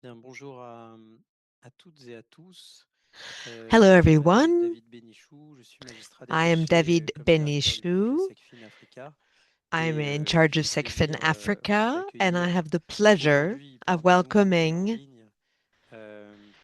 Bien, bonjour à toutes et à tous. Hello, Je m'appelle everyone. David Benichou, je suis magistrat I am détaché David comme directeur du projet Benichou. SECFIN Africa I'm et in charge j'ai of le SECFIN plaisir Africa, and I d'accueillir have the pleasure aujourd'hui of parmi nous en welcoming ligne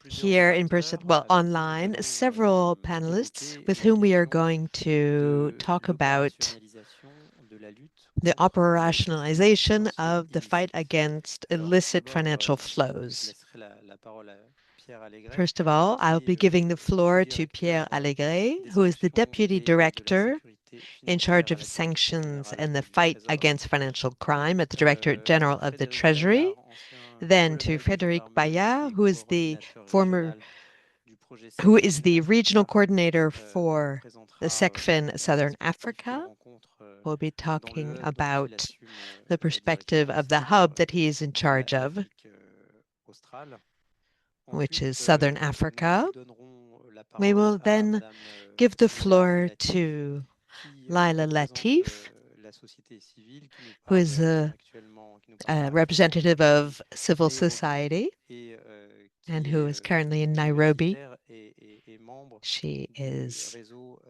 plusieurs here in person, orateurs well, avec qui nous online, allons several panelists évoquer with la whom we are question going to de talk about l'opérationnalisation de la lutte the contre les flux operationalization financiers of the fight illicites. against Alors, tout illicit d'abord, financial je flows. laisserai la parole à Pierre Allegret, First of all, I'll qui be est giving the floor to Pierre sous-directeur Allegret, des who is the sanctions Deputy et de la Director sécurité in charge financière à of la Direction sanctions générale and the du fight Trésor. against financial crime at the Directorate General of the Frédéric Treasury. Bayard, ancien Then to colonel de Frédéric gendarmerie Bayard, et coordinateur régional du projet who is SECFIN the regional Africa, coordinator for the présentera SECFIN les Southern perspectives qu'il Africa. rencontre Will be dans le talking hub qu'il about assume the la direction perspective de of the pour hub that he is in charge of, l'Afrique australe. which is Ensuite, Southern nous Africa. donnerons la We parole will à then Madame give the Lyla floor Latif, to qui Lyla représente Latif, la société civile, who is qui nous a parlera actuellement de representative of civil Nairobi society et and qui who est is currently in Nairobi. universitaire et membre She du is réseau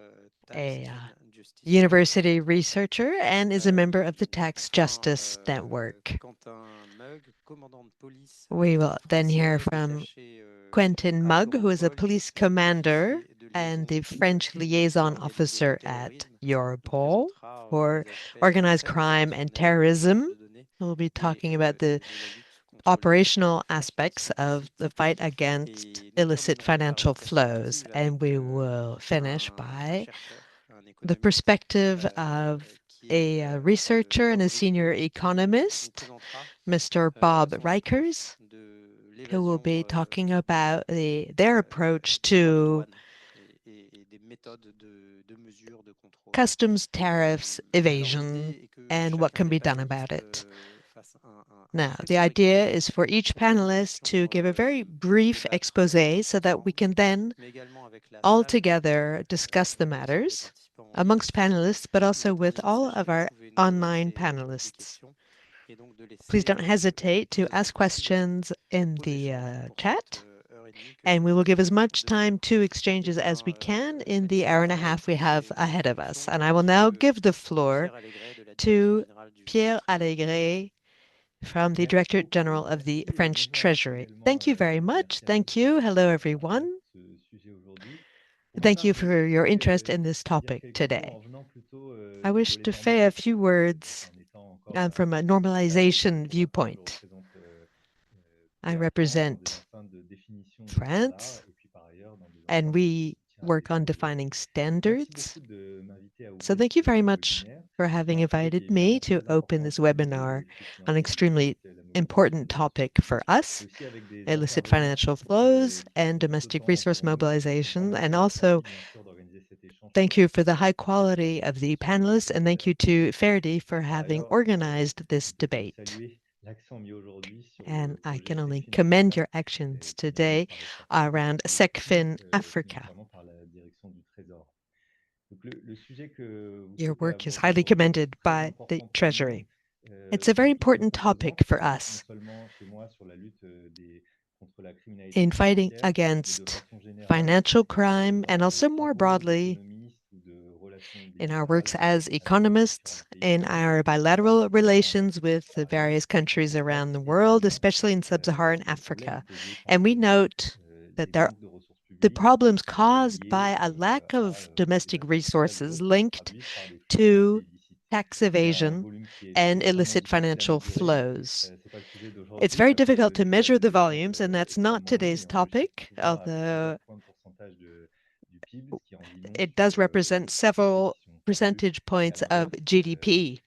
Tax a and Justice Network. university researcher and is a member of the Tax Enfin, Justice Network. Quentin Mugg, commandant de police We will then hear français from détaché Quentin à Mugg, who is a Europol police et commander officier de and liaison the French pour liaison organiser le officer at terrorisme, nous Europol présentera for les aspects organized très crime and opérationnels de l'échange terrorism. de données We'll be et talking about the de la lutte contre les operational flux aspects financiers of illicites. the fight against Et nous illicit terminerons par financial une flows. perspective And avec we will finish un by chercheur, un the économiste perspective of qui est a researcher and Bob a senior Rijkers, qui nous economist, présentera Mr. Bob son approche Rijkers, de who will l'évasion be talking about their approach des droits de to douane et des méthodes de mesure de contrôle. customs tariffs Alors evasion l'idée est que and what chacun can des be done about panélistes it. fasse un Now, très the court idea exposé is for each pour que nous panelist to puissions give a very brief débattre expose so that we ensemble, can then mais également avec la all salle together discuss the et l'ensemble des matters participants en ligne. amongst panelists, but Bien also with entendu, all of sachez que vous our pouvez nous online adresser des panelists. questions et donc de Please laisser don't hesitate to de ask nombreuses questions in beaux the échanges pour cette chat, heure et demie que and nous we will give as nous much devons. time to Eh exchanges as we bien, can in the merci hour and a beaucoup half we pour have ces ahead of us. introductions. And I will now Monsieur give the floor Pierre Allegret de la Direction to générale du Pierre Trésor. Allegret from the Merci Directorate beaucoup, General of the merci et French bonjour Treasury. également. Thank you very much. Merci à Thank tous you. Hello, pour everyone. ce sujet aujourd'hui. Pour ma Thank part, you je vais for your souhaiter interest in this dire topic quelques mots today. en venant plutôt I du wish volet to temps say a mort, few words en étant encore from a là où normalization pour ma part, je viewpoint. représente I Pierre France dans des represent instances de définition de standards France, et puis par ailleurs dans des and instances de we soutien à work on l'effort defining global. Donc merci standards. beaucoup de m'inviter à So ouvrir thank you very ce much webinaire for sur having un sujet qui est invited me évidemment to très open important this pour nous, webinar les flux on financiers extremely illicites, la mobilisation important des topic ressources, for et us, aussi avec des illicit intervenants financial flows qui and prennent tout domestic autant resource pour nous, me mobilization. permettre And also, ravi bien sûr d'organiser cet échange sur thank ce you for the sujet high qui quality est of the aussi panelists, and thank you to Ferdi for par having ailleurs, organized this je peux debate. saluer l'accent mis aujourd'hui sur And le I projet can only SECFIN commend Africa, your actions qui est mené today par les chercheurs around ici, SECFIN Africa. financièrement par la direction du Trésor. Donc le sujet que vous Your souhaitez work is aborder highly aujourd'hui est commended très by the important pour nous Treasury. It's a very pour toutes ses important topic composantes, for non us seulement chez moi sur la lutte contre la criminalité in fighting financière, mais de against façon générale financial crime dans and nos also more travaux broadly d'économistes ou de relations in our bilatérales works as avec les economists, différents pays in our dans bilateral le monde. relations with the various On countries around constate the world, évidemment especially in sub-Saharan les problèmes Africa. posés And par we note that des manques de ressources the publiques problems caused liés by a lack à of des domestic aspects resources fiables qui se linked traduisent par des flux financiers to illicites. tax C'est un evasion volume qui est and extrêmement illicit difficile à financial mesurer. flows. C'est pas le sujet It's d'aujourd'hui very parce difficult que to lié à measure des the échanges volumes, and that's not extrêmement longs, today's mais on le chiffre topic, souvent à although plusieurs points de pourcentage du PIB, ce qui en dit long it sur does represent les opportunités several qui sont perdues. percentage Et à points of l'inverse, GDP.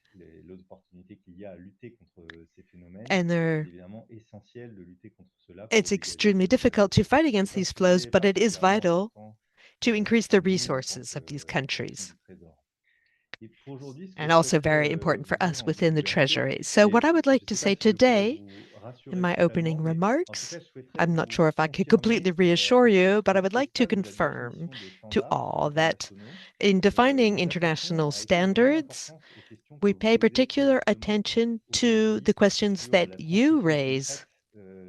l'opportunité qu'il y a à lutter contre ces phénomènes, And c'est they're évidemment essentiel de lutter contre cela pour it's dégager extremely de nouvelles difficult to ressources. fight C'est against un these flows, sujet but it is particulièrement vital important to increase the pour nous en tant resources of these que direction countries, du Trésor. Et pour aujourd'hui, ce que and je also souhaiterais very important vous for dire us en within the ouverture, Treasury. So, what et I would je like ne to sais pas say si je pourrais today vous in rassurer my totalement, opening mais en tout cas, remarks, je souhaiterais I'm not vous sure if I could completely confirmer reassure you, but I would qu'au like to stade de la confirm définition de to standards all that internationaux, in defining nous appliquons international à égale ou grande standards, importance aux questions que we vous pay posez particular directement attention to aujourd'hui the questions sur that la you transmission raise concrète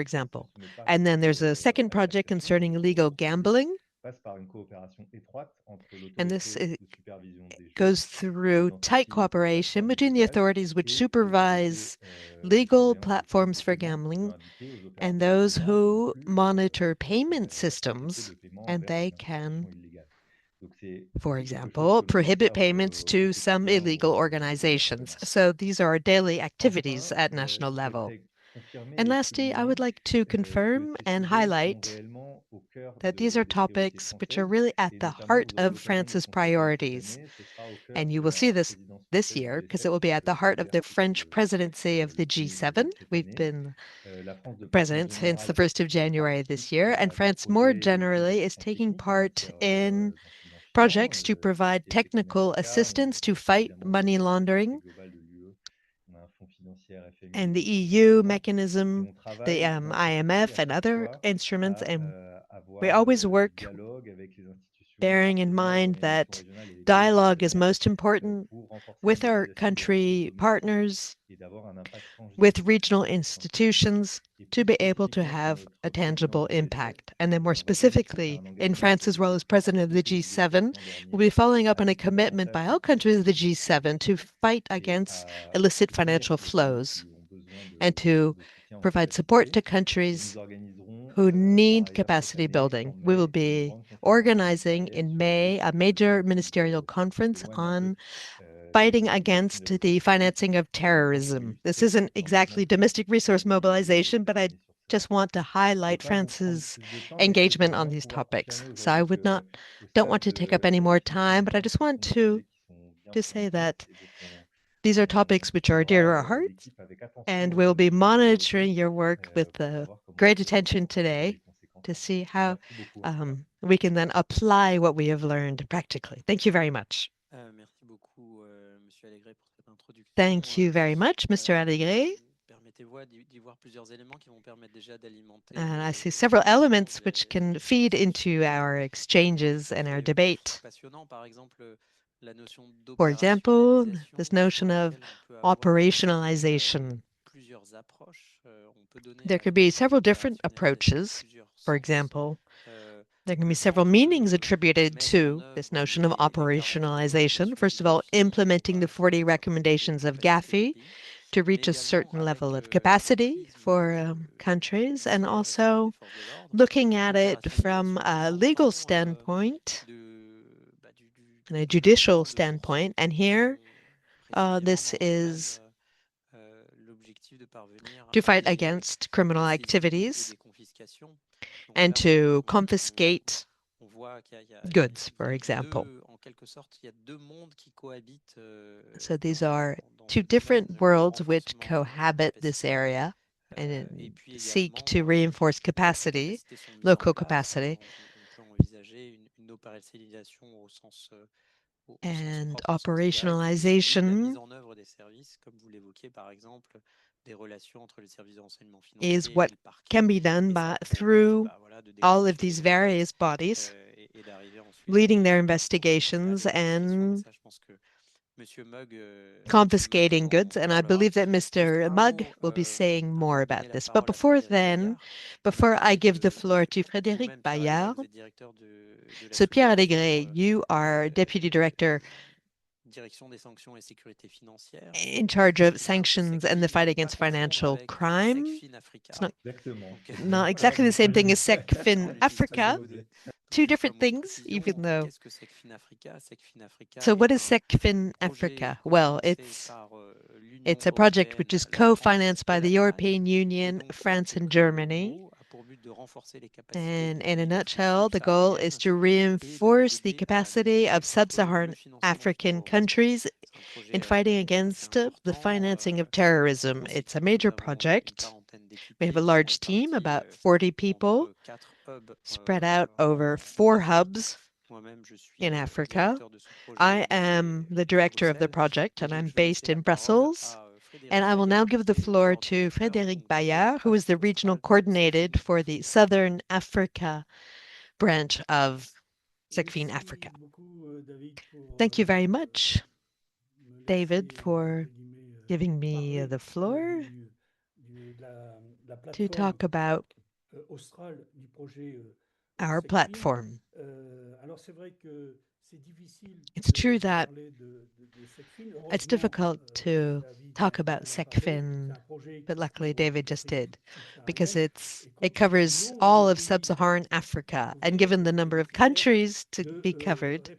for example. ce n'est pas And then there's que, a second la project perception concerning qu'il illegal faut gambling. passe par une coopération étroite entre And this l'autorité de supervision des jeux, goes through tight l'identifier cooperation plateformes between the illégales authorities which et les supervise legal platforms for gambling and those who monitor payment systems, and they can, for example, prohibit payments to some illegal organizations. So these are our daily activities at national level. And lastly, I would like to confirm and highlight that these are topics which are really at the heart of France's priorities. And you will see this year because it will be at the heart of the French presidency of the G7. We've been president since the 1st of January this year, and France more generally is taking part in projects to provide technical assistance to fight money laundering. And the EU mechanism, the IMF and other instruments, and we always work bearing in mind that dialogue is most important with our country partners, with regional institutions, to be able to have a tangible impact. And then more specifically, in France as well as president of the G7, we'll be following up on a commitment by all countries of the G7 to fight against illicit financial flows and to provide support to countries who need capacity building. We will be organizing in May a major ministerial conference on fighting against the financing of terrorism. This isn't exactly domestic resource mobilization, but I just want to highlight France's engagement on these topics. So I don't want to take up any more time, but I just want to say that these are topics which are dear to our hearts, and we'll be monitoring your work with great attention today to see how we can then apply what we have learned practically. Thank you very much. Merci beaucoup, Monsieur Allegret, pour cette introduction. Thank you very much, Mr. Allegret. And I see several elements which can feed into our exchanges and our debate. For example, this notion of operationalization. There could be several different approaches. For example, there can be several meanings attributed to this notion of operationalization. First of all, implementing the 40 recommendations of Gafi to reach a certain level of capacity for countries, and also looking at it from a legal standpoint and a judicial standpoint. And here, this is to fight against criminal activities and to confiscate goods, for example. So these are two different worlds which cohabit this area and seek to reinforce capacity, local capacity. And operationalization is what can be done through all of these various bodies, leading their investigations and confiscating goods. And I believe that Mr. Mugg will be saying more about this. But before I give the floor to Frédéric Bayard, so Pierre Allegret, you are Deputy Director in charge of sanctions and the fight against financial crime. It's not exactly the same thing as SECFIN Africa. Two different things, even though. So what is SECFIN Africa? Well, it's a project which is co-financed by the European Union, France, and Germany. And in a nutshell, the goal is to reinforce the capacity of sub-Saharan African countries in fighting against the financing of terrorism. It's a major project. We have a large team, about 40 people, spread out over 4 hubs in Africa. I am the director of the project, and I'm based in Brussels. And I will now give the floor to Frédéric Bayard, who is the regional coordinator for the Southern Africa branch of SECFIN Africa. Thank you very much, David, for giving me the floor to talk about our platform. It's true that it's difficult to talk about SECFIN, but luckily David just did, because it covers all of sub-Saharan Africa, and given the number of countries to be covered,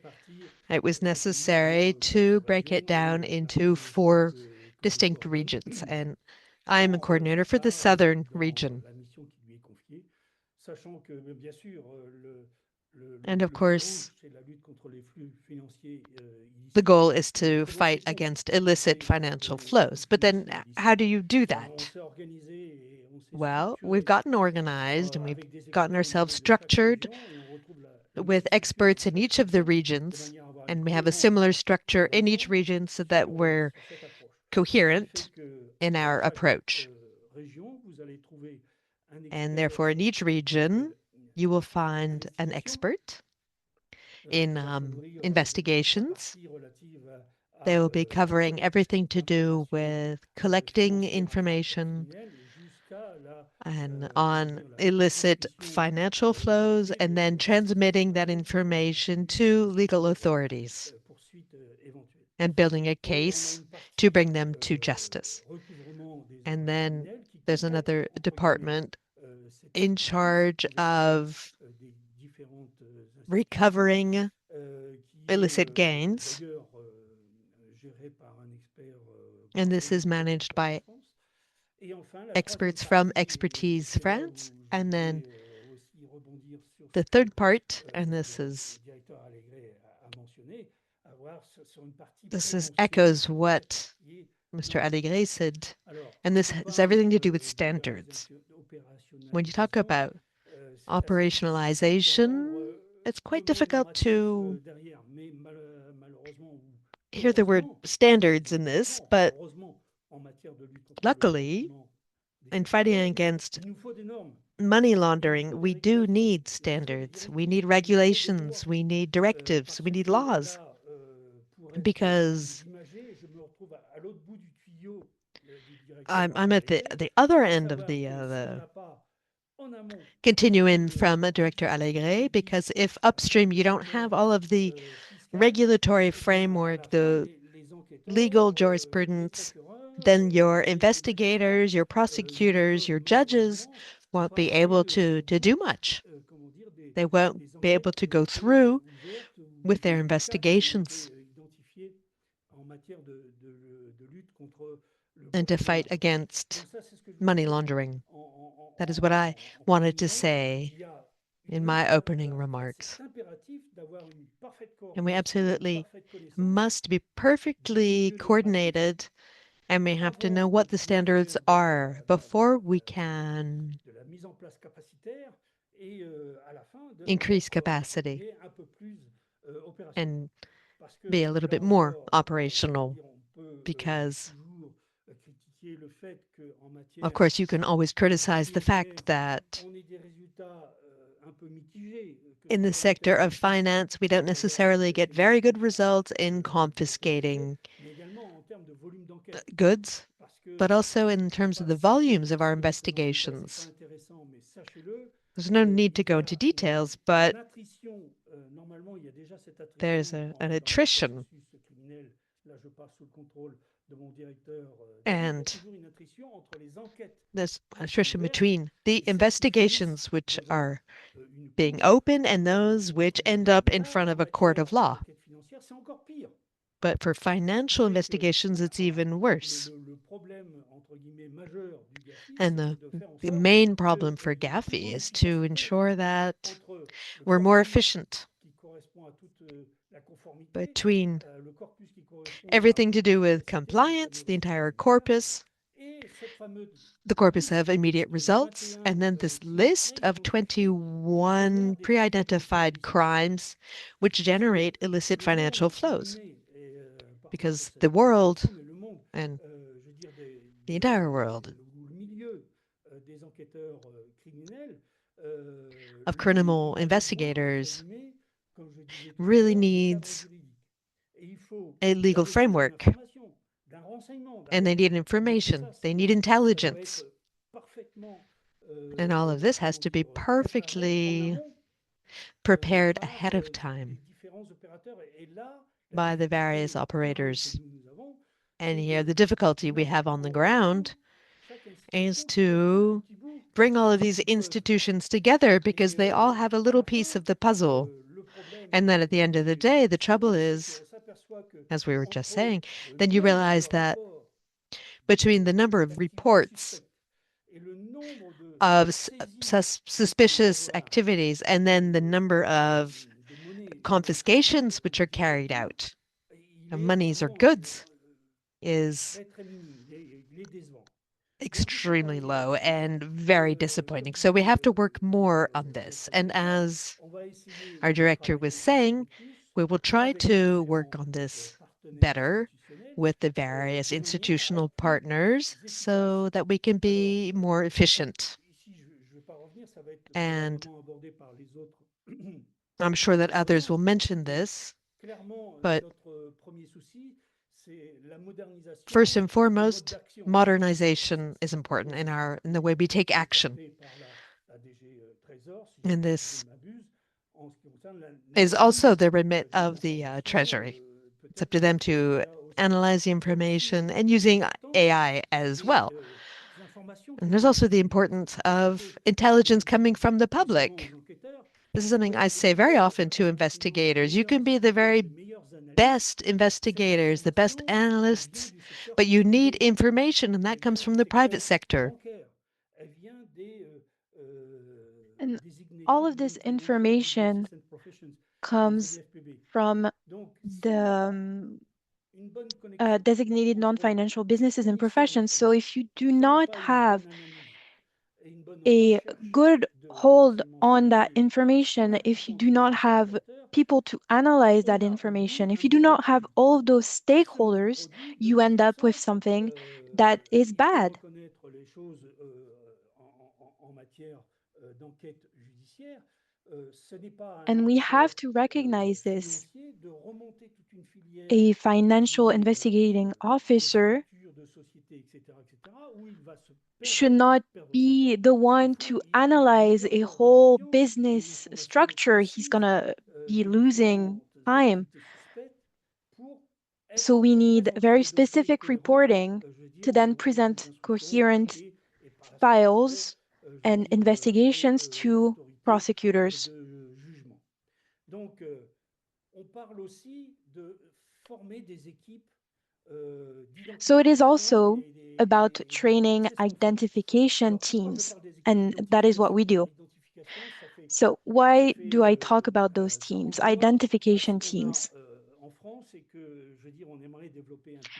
it was necessary to break it down into 4 distinct regions, and I am a coordinator for the southern region. And of course, the goal is to fight against illicit financial flows. But then how do you do that? Well, we've gotten organized and we've gotten ourselves structured with experts in each of the regions, and we have a similar structure in each region so that we're coherent in our approach. And therefore, in each region, you will find an expert in investigations. They will be covering everything to do with collecting information and on illicit financial flows and then transmitting that information to legal authorities and building a case to bring them to justice. And then there's another department in charge of recovering illicit gains, and this is managed by experts from Expertise France. And then the third part, and this echoes what Mr. Allegret said, and this has everything to do with standards. When you talk about operationalization, it's quite difficult to hear the word standards in this, but luckily, in fighting against money laundering, we do need standards. We need regulations. We need directives. We need laws. Because I'm at the other end of the continuing from Director Allegret, because if upstream you don't have all of the regulatory framework, the legal jurisprudence, then your investigators, your prosecutors, your judges won't be able to do much. They won't be able to go through with their investigations and to fight against money laundering. That is what I wanted to say in my opening remarks. And we absolutely must be perfectly coordinated, and we have to know what the standards are before we can increase capacity and be a little bit more operational, because of course you can always criticize the fact that in the sector of finance we don't necessarily get very good results in confiscating goods, but also in terms of the volumes of our investigations. There's no need to go into details, but there's an attrition, and there's attrition between the investigations which are being open and those which end up in front of a court of law. But for financial investigations, it's even worse. And the main problem for GAFI is to ensure that we're more efficient between everything to do with compliance, the entire corpus, the corpus of immediate results, and then this list of 21 pre-identified crimes which generate illicit financial flows. Because the world, and the entire world, of criminal investigators really needs a legal framework. And they need information. They need intelligence. And all of this has to be perfectly prepared ahead of time by the various operators. And here, the difficulty we have on the ground is to bring all of these institutions together because they all have a little piece of the puzzle. And then at the end of the day, the trouble is, as we were just saying, then you realize that between the number of reports of suspicious activities and then the number of confiscations which are carried out of monies or goods is extremely low and very disappointing. So we have to work more on this. And as our director was saying, we will try to work on this better with the various institutional partners so that we can be more efficient. And I'm sure that others will mention this, but first and foremost, modernization is important in the way we take action. And this is also the remit of the Treasury. It's up to them to analyze the information and using AI as well. And there's also the importance of intelligence coming from the public. This is something I say very often to investigators. You can be the very best investigators, the best analysts, but you need information, and that comes from the private sector. And all of this information comes from the designated non-financial businesses and professions. So if you do not have a good hold on that information, if you do not have people to analyze that information, if you do not have all of those stakeholders, you end up with something that is bad. And we have to recognize this. A financial investigating officer should not be the one to analyze a whole business structure. He's going to be losing time. So we need very specific reporting to then present coherent files and investigations to prosecutors. So it is also about training identification teams, and that is what we do. So why do I talk about those teams, identification teams?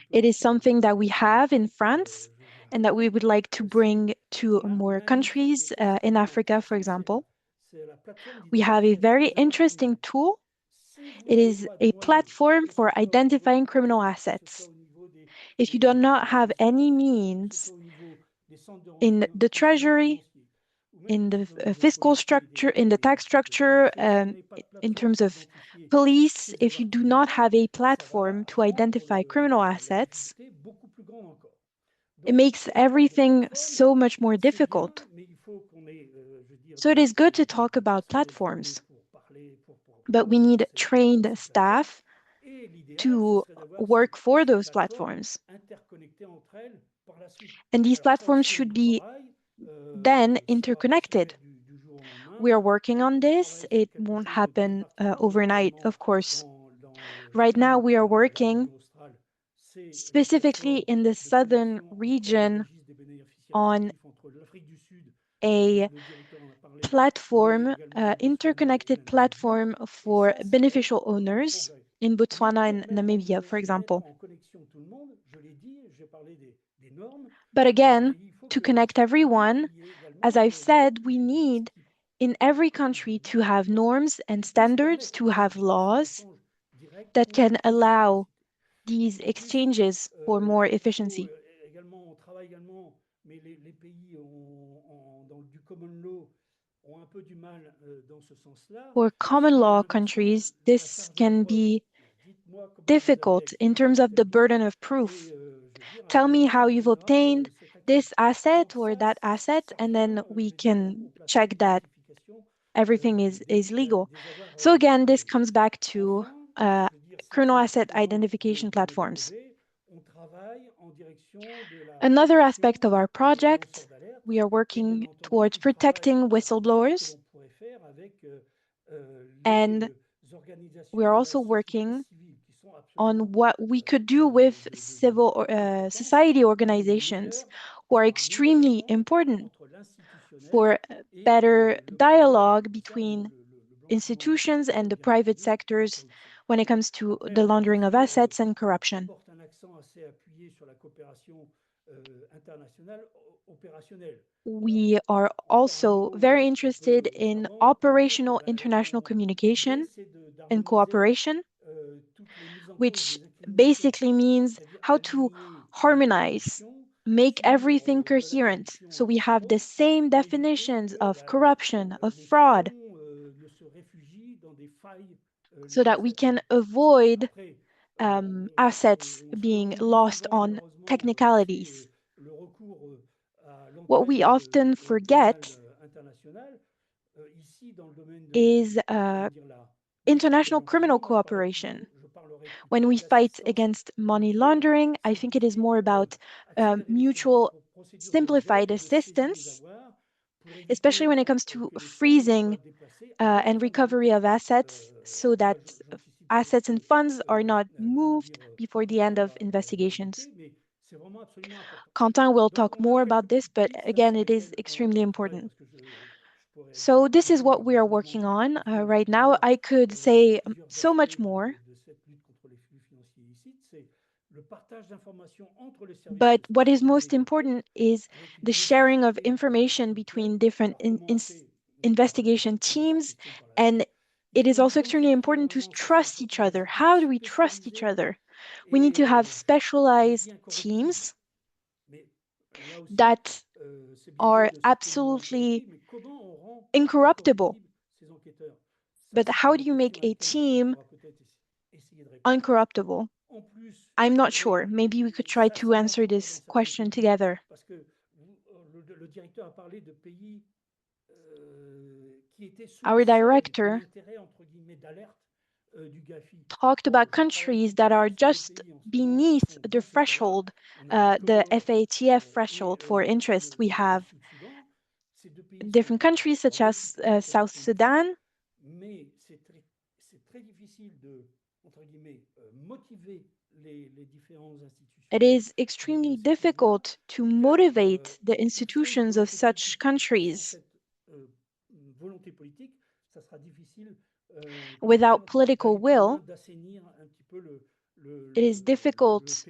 It is something that we have in France and that we would like to bring to more countries in Africa, for example. We have a very interesting tool. It is a platform for identifying criminal assets. If you do not have any means in the Treasury, in the fiscal structure, in the tax structure, in terms of police, if you do not have a platform to identify criminal assets, it makes everything so much more difficult. So it is good to talk about platforms, but we need trained staff to work for those platforms. And these platforms should be then interconnected. We are working on this. It won't happen overnight, of course. Right now, we are working specifically in the southern region on a platform, interconnected platform for beneficial owners in Botswana and Namibia, for example. But again, to connect everyone, as I've said, we need in every country to have norms and standards, to have laws that can allow these exchanges for more efficiency. For common law countries, this can be difficult in terms of the burden of proof. Tell me how you've obtained this asset or that asset, and then we can check that everything is legal. So again, this comes back to criminal asset identification platforms. Another aspect of our project, we are working towards protecting whistleblowers, and we are also working on what we could do with civil society organizations who are extremely important for better dialogue between institutions and the private sectors when it comes to the laundering of assets and corruption. We are also very interested in operational international communication and cooperation, which basically means how to harmonize, make everything coherent. So we have the same definitions of corruption, of fraud, so that we can avoid assets being lost on technicalities. What we often forget is international criminal cooperation. When we fight against money laundering, I think it is more about mutual simplified assistance, especially when it comes to freezing and recovery of assets so that assets and funds are not moved before the end of investigations. Quentin will talk more about this, but again, it is extremely important. So this is what we are working on right now. I could say so much more. But what is most important is the sharing of information between different investigation teams. And it is also extremely important to trust each other. How do we trust each other? We need to have specialized teams that are absolutely incorruptible. But how do you make a team uncorruptible? I'm not sure. Maybe we could try to answer this question together. Our director talked about countries that are just beneath the threshold, the FATF threshold for interest. We have different countries such as South Sudan. It is extremely difficult to motivate the institutions of such countries. Without political will, it is difficult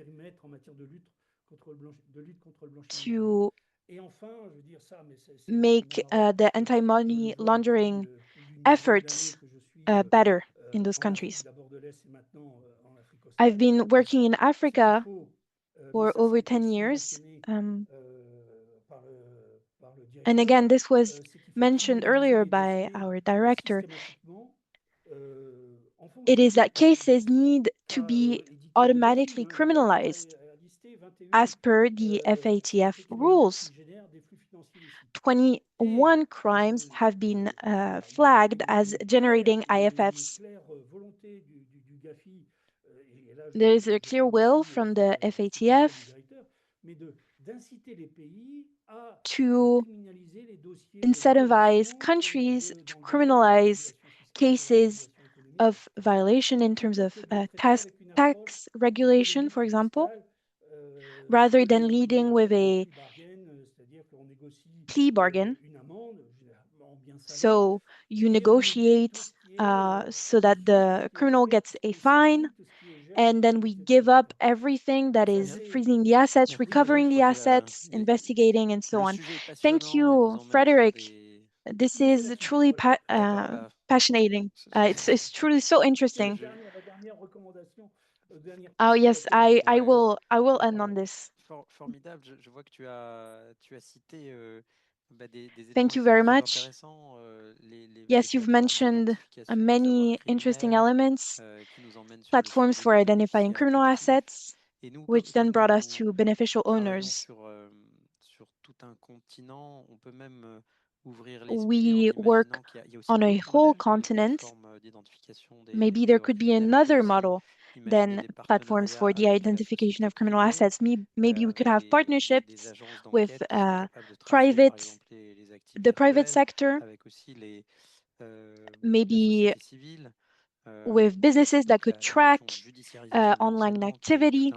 to make the anti-money laundering efforts better in those countries. I've been working in Africa for over 10 years. And again, this was mentioned earlier by our director. It is that cases need to be automatically criminalized as per the FATF rules. 21 crimes have been flagged as generating IFFs. There is a clear will from the FATF to incentivize countries to criminalize cases of violation in terms of tax regulation, for example, rather than leading with a plea bargain. So you negotiate so that the criminal gets a fine, and then we give up everything that is freezing the assets, recovering the assets, investigating, and so on. Thank you, Frédéric. This is truly passionating. It's truly so interesting. Oh yes, I will end on this. Formidable. Je vois que tu as cité des Thank you éléments very très much. intéressants. Yes, you've mentioned many interesting elements, qui nous emmènent sur le platforms sujet for des identifying fichiers criminal infectés. assets, Et nous, which then comme brought us nous to beneficial travaillons owners. sur tout un continent, on peut même we work on a whole continent, maybe there could be another model than platforms for the identification of criminal assets. Maybe we could have partnerships with the private sector, maybe with businesses that could track online activity.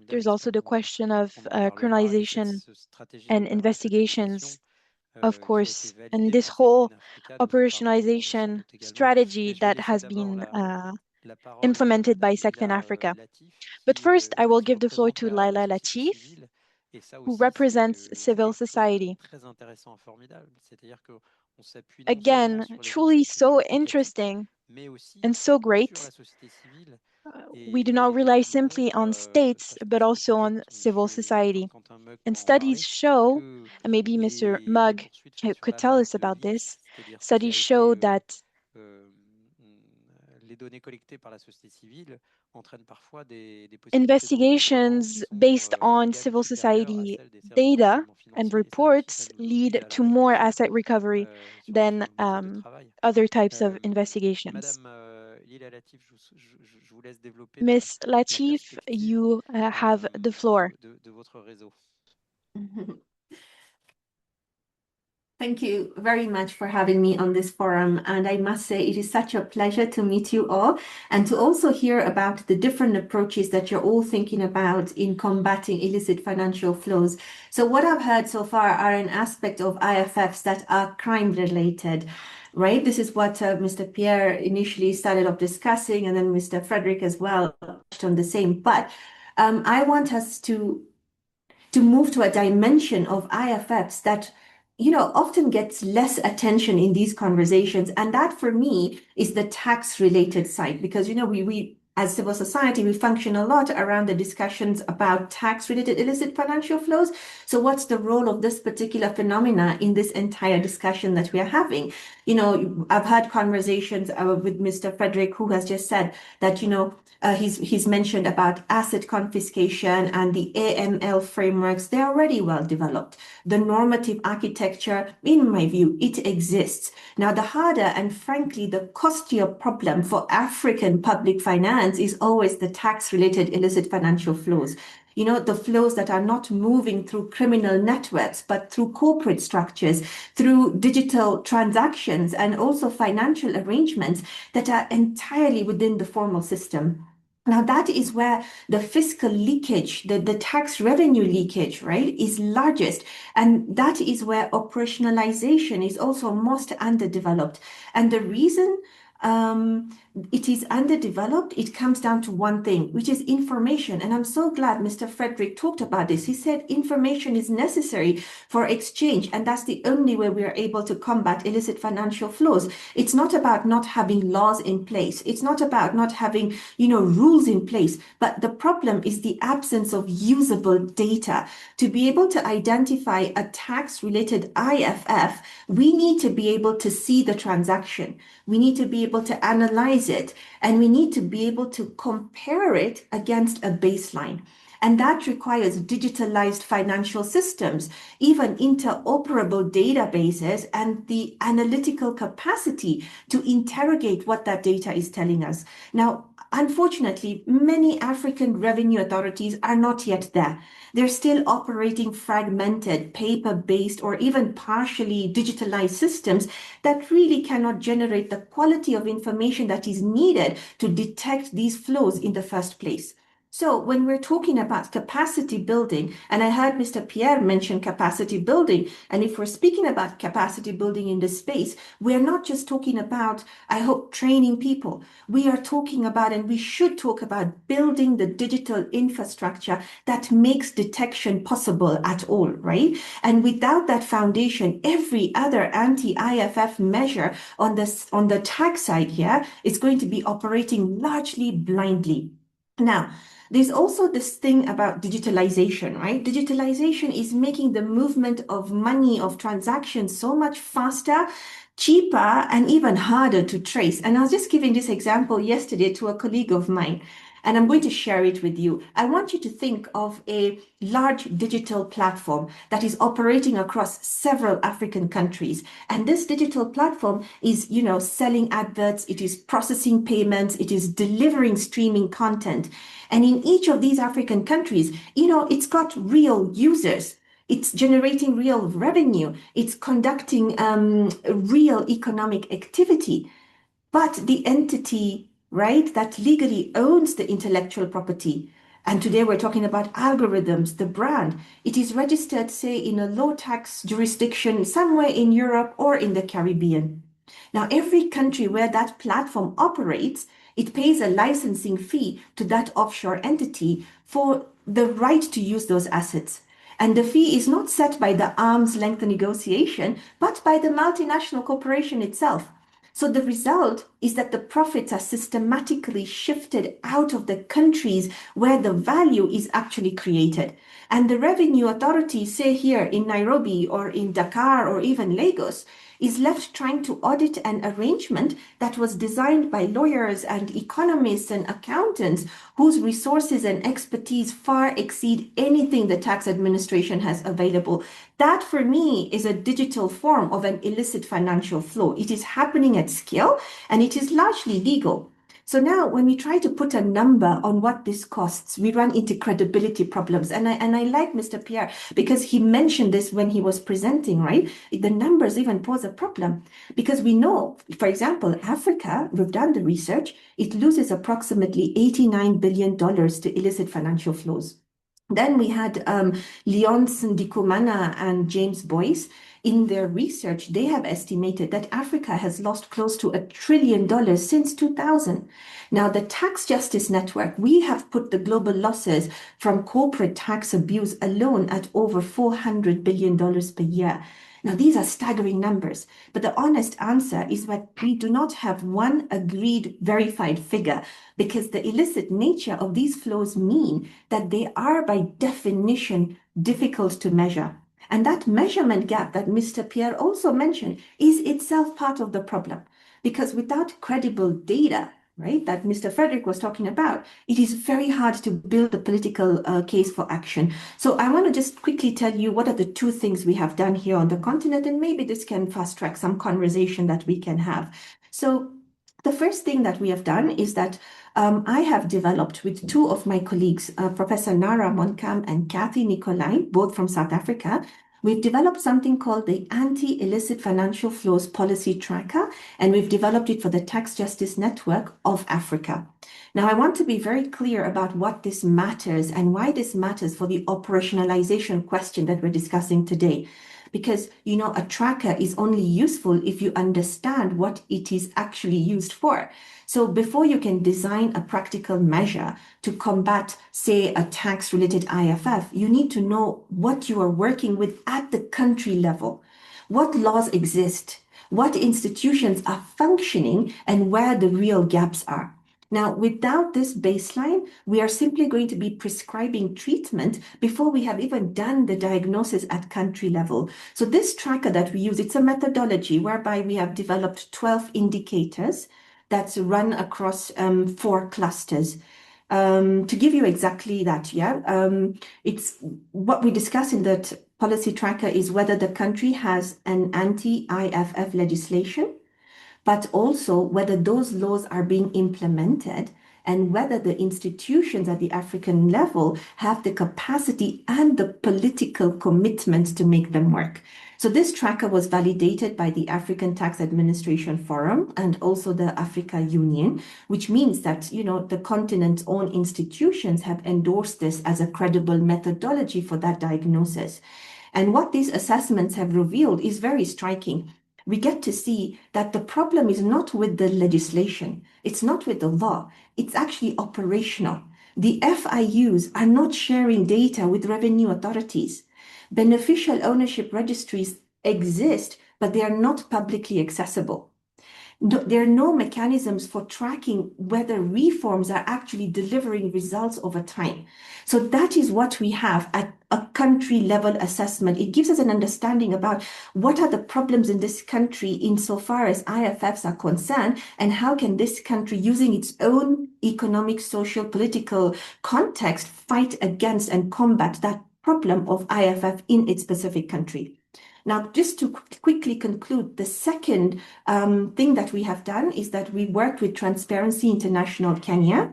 There's also the question of criminalization and investigations, of course, and this whole operationalization strategy that has been implemented by SECFIN Africa. But first, I will give the floor to Lyla Latif, who represents civil society. Again, truly so interesting and so great. We do not rely simply on states, but also on civil society. And studies show, and maybe Mr. Mugg could tell us about this, studies show that investigations based on civil society data and reports lead to more asset recovery than other types of investigations. Ms. Latif, you have the floor. Thank you very much for having me on this forum. And I must say, it is such a pleasure to meet you all and to also hear about the different approaches that you're all thinking about in combating illicit financial flows. So what I've heard so far are an aspect of IFFs that are crime related, right? This is what Mr. Pierre initially started off discussing, and then Mr. Frédéric as well touched on the same. But I want us to move to a dimension of IFFs that often gets less attention in these conversations. And that for me is the tax related side, because, we as civil society, we function a lot around the discussions about tax related illicit financial flows. So what's the role of this particular phenomena in this entire discussion that we are having? I've had conversations with Mr. Frédéric, who has just said that, he's mentioned about asset confiscation and the AML frameworks. They're already well developed. The normative architecture, in my view, it exists. Now, the harder and frankly, the costlier problem for African public finance is always the tax-related illicit financial flows. The flows that are not moving through criminal networks, but through corporate structures, through digital transactions, and also financial arrangements that are entirely within the formal system. Now, that is where the fiscal leakage, the tax revenue leakage, right, is largest. And that is where operationalization is also most underdeveloped. And the reason it is underdeveloped, it comes down to one thing, which is information. And I'm so glad Mr. Frédéric talked about this. He said information is necessary for exchange, and that's the only way we are able to combat illicit financial flows. It's not about not having laws in place. It's not about not having, rules in place. But the problem is the absence of usable data. To be able to identify a tax-related IFF, we need to be able to see the transaction. We need to be able to analyze it, and we need to be able to compare it against a baseline. And that requires digitalized financial systems, even interoperable databases, and the analytical capacity to interrogate what that data is telling us. Now, unfortunately, many African revenue authorities are not yet there. They're still operating fragmented, paper-based, or even partially digitalized systems that really cannot generate the quality of information that is needed to detect these flows in the first place. So when we're talking about capacity building, and I heard Mr. Pierre mention capacity building, and if we're speaking about capacity building in this space, we're not just talking about, I hope, training people. We are talking about, and we should talk about, building the digital infrastructure that makes detection possible at all, right? And without that foundation, every other anti-IFF measure on the tax side here is going to be operating largely blindly. Now, there's also this thing about digitalization, right? Digitalization is making the movement of money, of transactions so much faster, cheaper, and even harder to trace. And I was just giving this example yesterday to a colleague of mine. And I'm going to share it with you. I want you to think of a large digital platform that is operating across several African countries. And this digital platform is, selling adverts, it is processing payments, it is delivering streaming content. And in each of these African countries, it's got real users. It's generating real revenue. It's conducting real economic activity. But the entity, right, that legally owns the intellectual property, and today we're talking about algorithms, the brand, it is registered, say, in a low tax jurisdiction somewhere in Europe or in the Caribbean. Now, every country where that platform operates, it pays a licensing fee to that offshore entity for the right to use those assets. And the fee is not set by the arm's length negotiation, but by the multinational corporation itself. So the result is that the profits are systematically shifted out of the countries where the value is actually created. And the revenue authorities, say here in Nairobi or in Dakar or even Lagos, is left trying to audit an arrangement that was designed by lawyers and economists and accountants whose resources and expertise far exceed anything the tax administration has available. That, for me, is a digital form of an illicit financial flow. It is happening at scale, and it is largely legal. So now when we try to put a number on what this costs, we run into credibility problems. And I like Mr. Pierre because he mentioned this when he was presenting, right? The numbers even pose a problem because we know, for example, Africa, we've done the research, it loses approximately $89 billion to illicit financial flows. Then we had Leonce Ndikumana and James Boyce. In their research, they have estimated that Africa has lost close to $1 trillion since 2000. Now, the Tax Justice Network, we have put the global losses from corporate tax abuse alone at over $400 billion per year. Now, these are staggering numbers, but the honest answer is that we do not have one agreed, verified figure because the illicit nature of these flows mean that they are by definition difficult to measure. And that measurement gap that Mr. Pierre also mentioned is itself part of the problem because without credible data, right, that Mr. Frédéric was talking about, it is very hard to build a political case for action. So I want to just quickly tell you what are the two things we have done here on the continent, and maybe this can fast track some conversation that we can have. So the first thing that we have done is that I have developed with two of my colleagues, Professor Nara Monkam and Kathy Nicolai, both from South Africa. We've developed something called the Anti-Illicit Financial Flows Policy Tracker, and we've developed it for the Tax Justice Network of Africa. Now, I want to be very clear about what this matters and why this matters for the operationalization question that we're discussing today. Because, a tracker is only useful if you understand what it is actually used for. So before you can design a practical measure to combat, say, a tax-related IFF, you need to know what you are working with at the country level, what laws exist, what institutions are functioning, and where the real gaps are. Now, without this baseline, we are simply going to be prescribing treatment before we have even done the diagnosis at country level. So this tracker that we use, it's a methodology whereby we have developed 12 indicators that's run across 4 clusters. To give you exactly that, it's what we discuss in that policy tracker is whether the country has an anti-IFF legislation, but also whether those laws are being implemented and whether the institutions at the African level have the capacity and the political commitment to make them work. So this tracker was validated by the African Tax Administration Forum and also the Africa Union, which means that, the continent's own institutions have endorsed this as a credible methodology for that diagnosis. And what these assessments have revealed is very striking. We get to see that the problem is not with the legislation. It's not with the law. It's actually operational. The FIUs are not sharing data with revenue authorities. Beneficial ownership registries exist, but they are not publicly accessible. there are no mechanisms for tracking whether reforms are actually delivering results over time. So that is what we have at a country level assessment. It gives us an understanding about what are the problems in this country insofar as IFFs are concerned, and how can this country, using its own economic, social, political context, fight against and combat that problem of IFF in its specific country. Now, just to quickly conclude, the second thing that we have done is that we worked with Transparency International Kenya,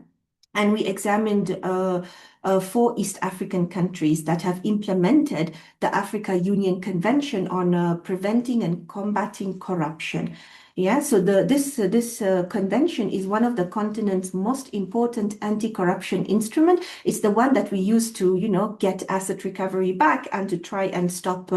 and we examined 4 East African countries that have implemented the Africa Union Convention on preventing and combating corruption. Yeah, so this convention is one of the continent's most important anti-corruption instrument. It's the one that we use to, get asset recovery back and to try and stop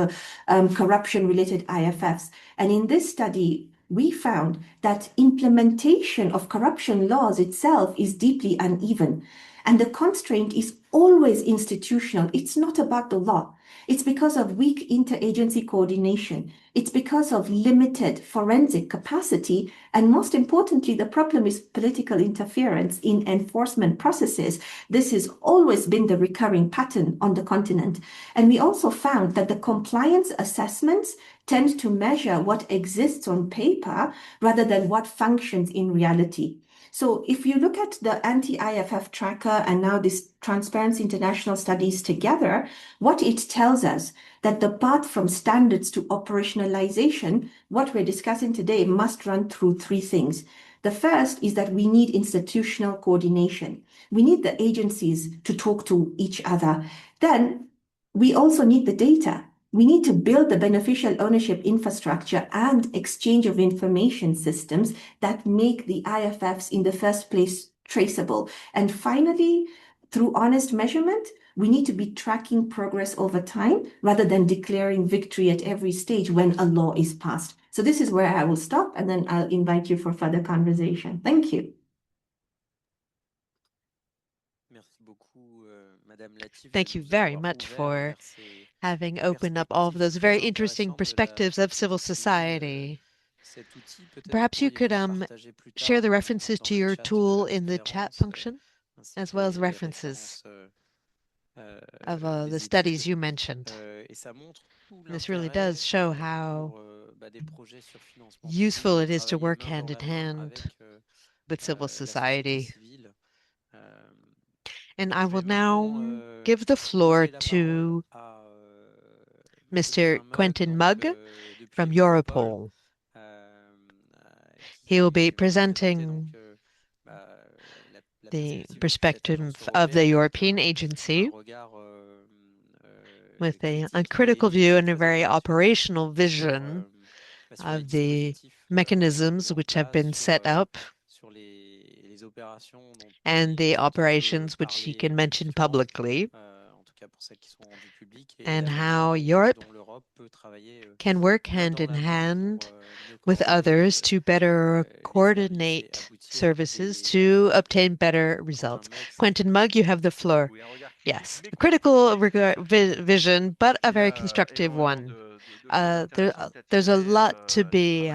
corruption-related IFFs. And in this study, we found that implementation of corruption laws itself is deeply uneven. And the constraint is always institutional. It's not about the law. It's because of weak interagency coordination. It's because of limited forensic capacity. And most importantly, the problem is political interference in enforcement processes. This has always been the recurring pattern on the continent. And we also found that the compliance assessments tend to measure what exists on paper rather than what functions in reality. So if you look at the anti-IFF tracker and now this Transparency International studies together, what it tells us that the path from standards to operationalization, what we're discussing today, must run through 3 things. The first is that we need institutional coordination. We need the agencies to talk to each other. Then we also need the data. We need to build the beneficial ownership infrastructure and exchange of information systems that make the IFFs in the first place traceable. And finally, through honest measurement, we need to be tracking progress over time rather than declaring victory at every stage when a law is passed. So this is where I will stop, and then I'll invite you for further conversation. Thank you. Thank you very much for having opened up all of those very interesting perspectives of civil society. Perhaps you could share the references to your tool in the chat function, as well as references of the studies you mentioned. This really does show how useful it is to work hand in hand with civil society. And I will now give the floor to Mr. Quentin Mugg from Europol. He will be presenting the perspective of the European agency with a critical view and a very operational vision of the mechanisms which have been set up and the operations which he can mention publicly, and how Europe can work hand in hand with others to better coordinate services to obtain better results. Quentin Mugg, you have the floor. Yes, a critical vision, but a very constructive one. There's a lot to be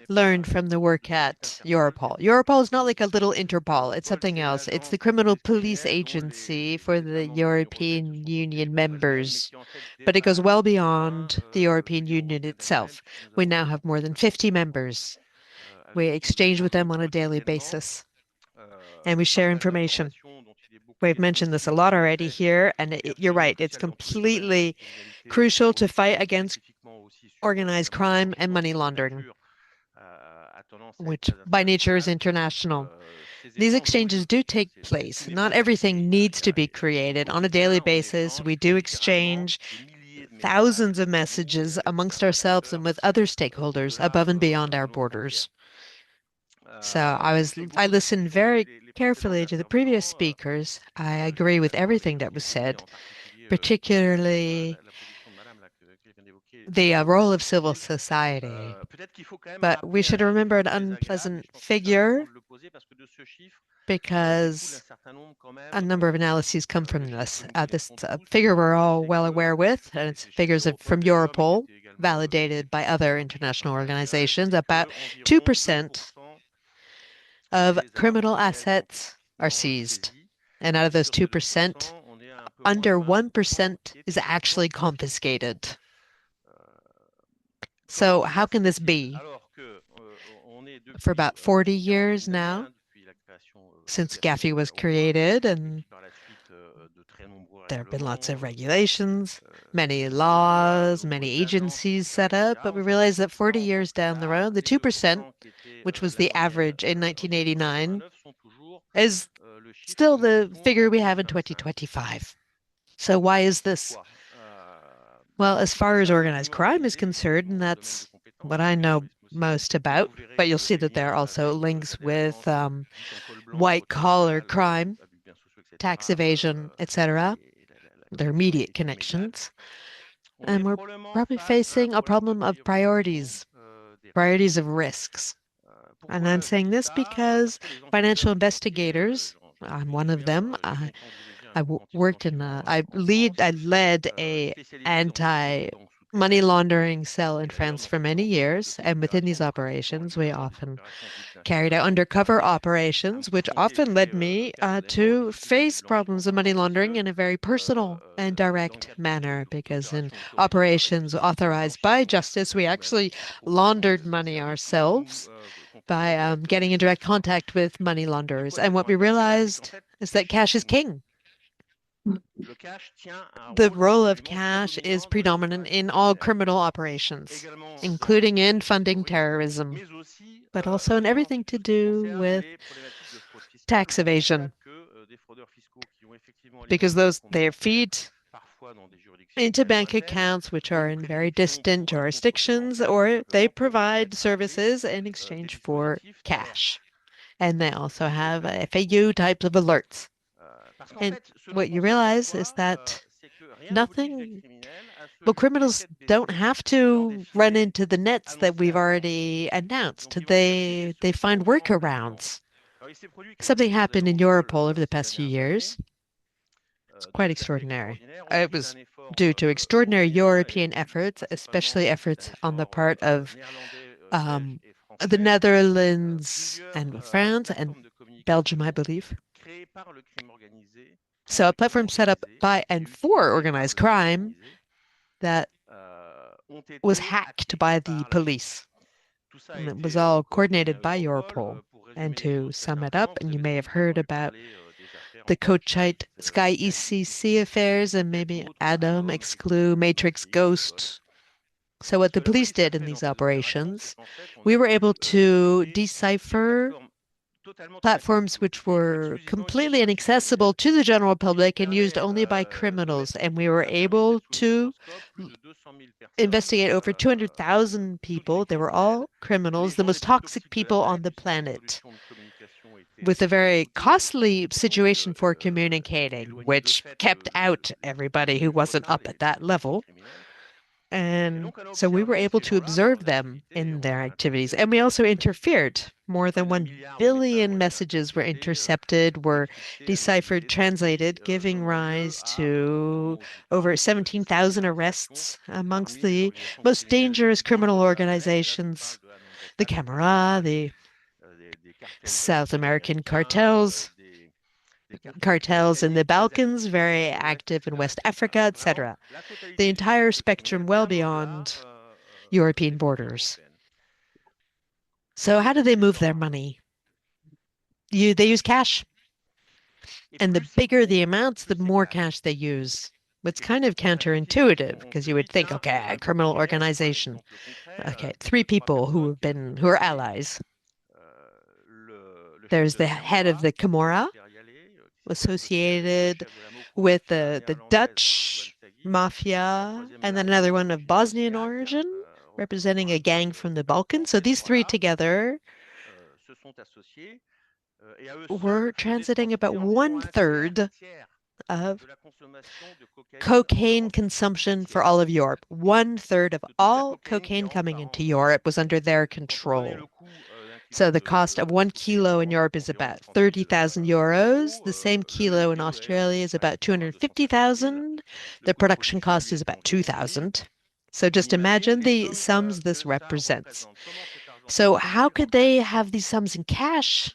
learned from the work at Europol. Europol is not like a little Interpol. It's something else. It's the criminal police agency for the European Union members. But it goes well beyond the European Union itself. We now have more than 50 members. We exchange with them on a daily basis, and we share information. We've mentioned this a lot already here, and you're right. It's completely crucial to fight against organized crime and money laundering, which by nature is international. These exchanges do take place. Not everything needs to be created. On a daily basis, we do exchange thousands of messages amongst ourselves and with other stakeholders above and beyond our borders. So I listened very carefully to the previous speakers. I agree with everything that was said, particularly the role of civil society. But we should remember an unpleasant figure, because a number of analyses come from this. This figure we're all well aware with, and it's figures from Europol, validated by other international organizations, about 2% of criminal assets are seized. And out of those 2%, under 1% is actually confiscated. So how can this be? For about 40 years now, since GAFI was created, and there have been lots of regulations, many laws, many agencies set up, but we realized that 40 years down the road, the 2%, which was the average in 1989, is still the figure we have in 2025. So why is this? Well, as far as organized crime is concerned, and that's what I know most about, but you'll see that there are also links with white-collar crime, tax evasion, etc. There are immediate connections. And we're probably facing a problem of priorities of risks. And I'm saying this because financial investigators, I'm one of them, I led a anti-money laundering cell in France for many years, and within these operations, we often carried out undercover operations, which often led me to face problems of money laundering in a very personal and direct manner, because in operations authorized by justice, we actually laundered money ourselves by getting in direct contact with money launderers. And what we realized is that cash is king. The role of cash is predominant in all criminal operations, including in funding terrorism, but also in everything to do with tax evasion, because they feed into bank accounts which are in very distant jurisdictions, or they provide services in exchange for cash. And they also have FAU types of alerts. And what you realize is that criminals don't have to run into the nets that we've already announced. They find workarounds. Something happened in Europol over the past few years. It's quite extraordinary. It was due to extraordinary European efforts, especially efforts on the part of the Netherlands and France and Belgium, I believe. So a platform set up by and for organized crime that was hacked by the police. And it was all coordinated by Europol. And to sum it up, and you may have heard about the Coachite Sky ECC affairs and maybe Adam, Exclu, Matrix, Ghost. So what the police did in these operations, we were able to decipher platforms which were completely inaccessible to the general public and used only by criminals. And we were able to investigate over 200,000 people. They were all criminals, the most toxic people on the planet, with a very costly situation for communicating, which kept out everybody who wasn't up at that level. And so we were able to observe them in their activities. And we also interfered. More than 1 billion messages were intercepted, were deciphered, translated, giving rise to over 17,000 arrests amongst the most dangerous criminal organizations, the Camorra, the South American cartels in the Balkans, very active in West Africa, etc. The entire spectrum well beyond European borders. So how do they move their money? They use cash. And the bigger the amounts, the more cash they use. It's kind of counterintuitive, because you would think, okay, a criminal organization. Okay, 3 people who are allies. There's the head of the Camorra, associated with the Dutch mafia, and then another one of Bosnian origin, representing a gang from the Balkans. So these 3 together were transiting about 1/3 of cocaine consumption for all of Europe. 1/3 of all cocaine coming into Europe was under their control. So the cost of 1 kilo in Europe is about 30,000 euros. The same kilo in Australia is about 250,000. The production cost is about 2,000. So just imagine the sums this represents. So how could they have these sums in cash?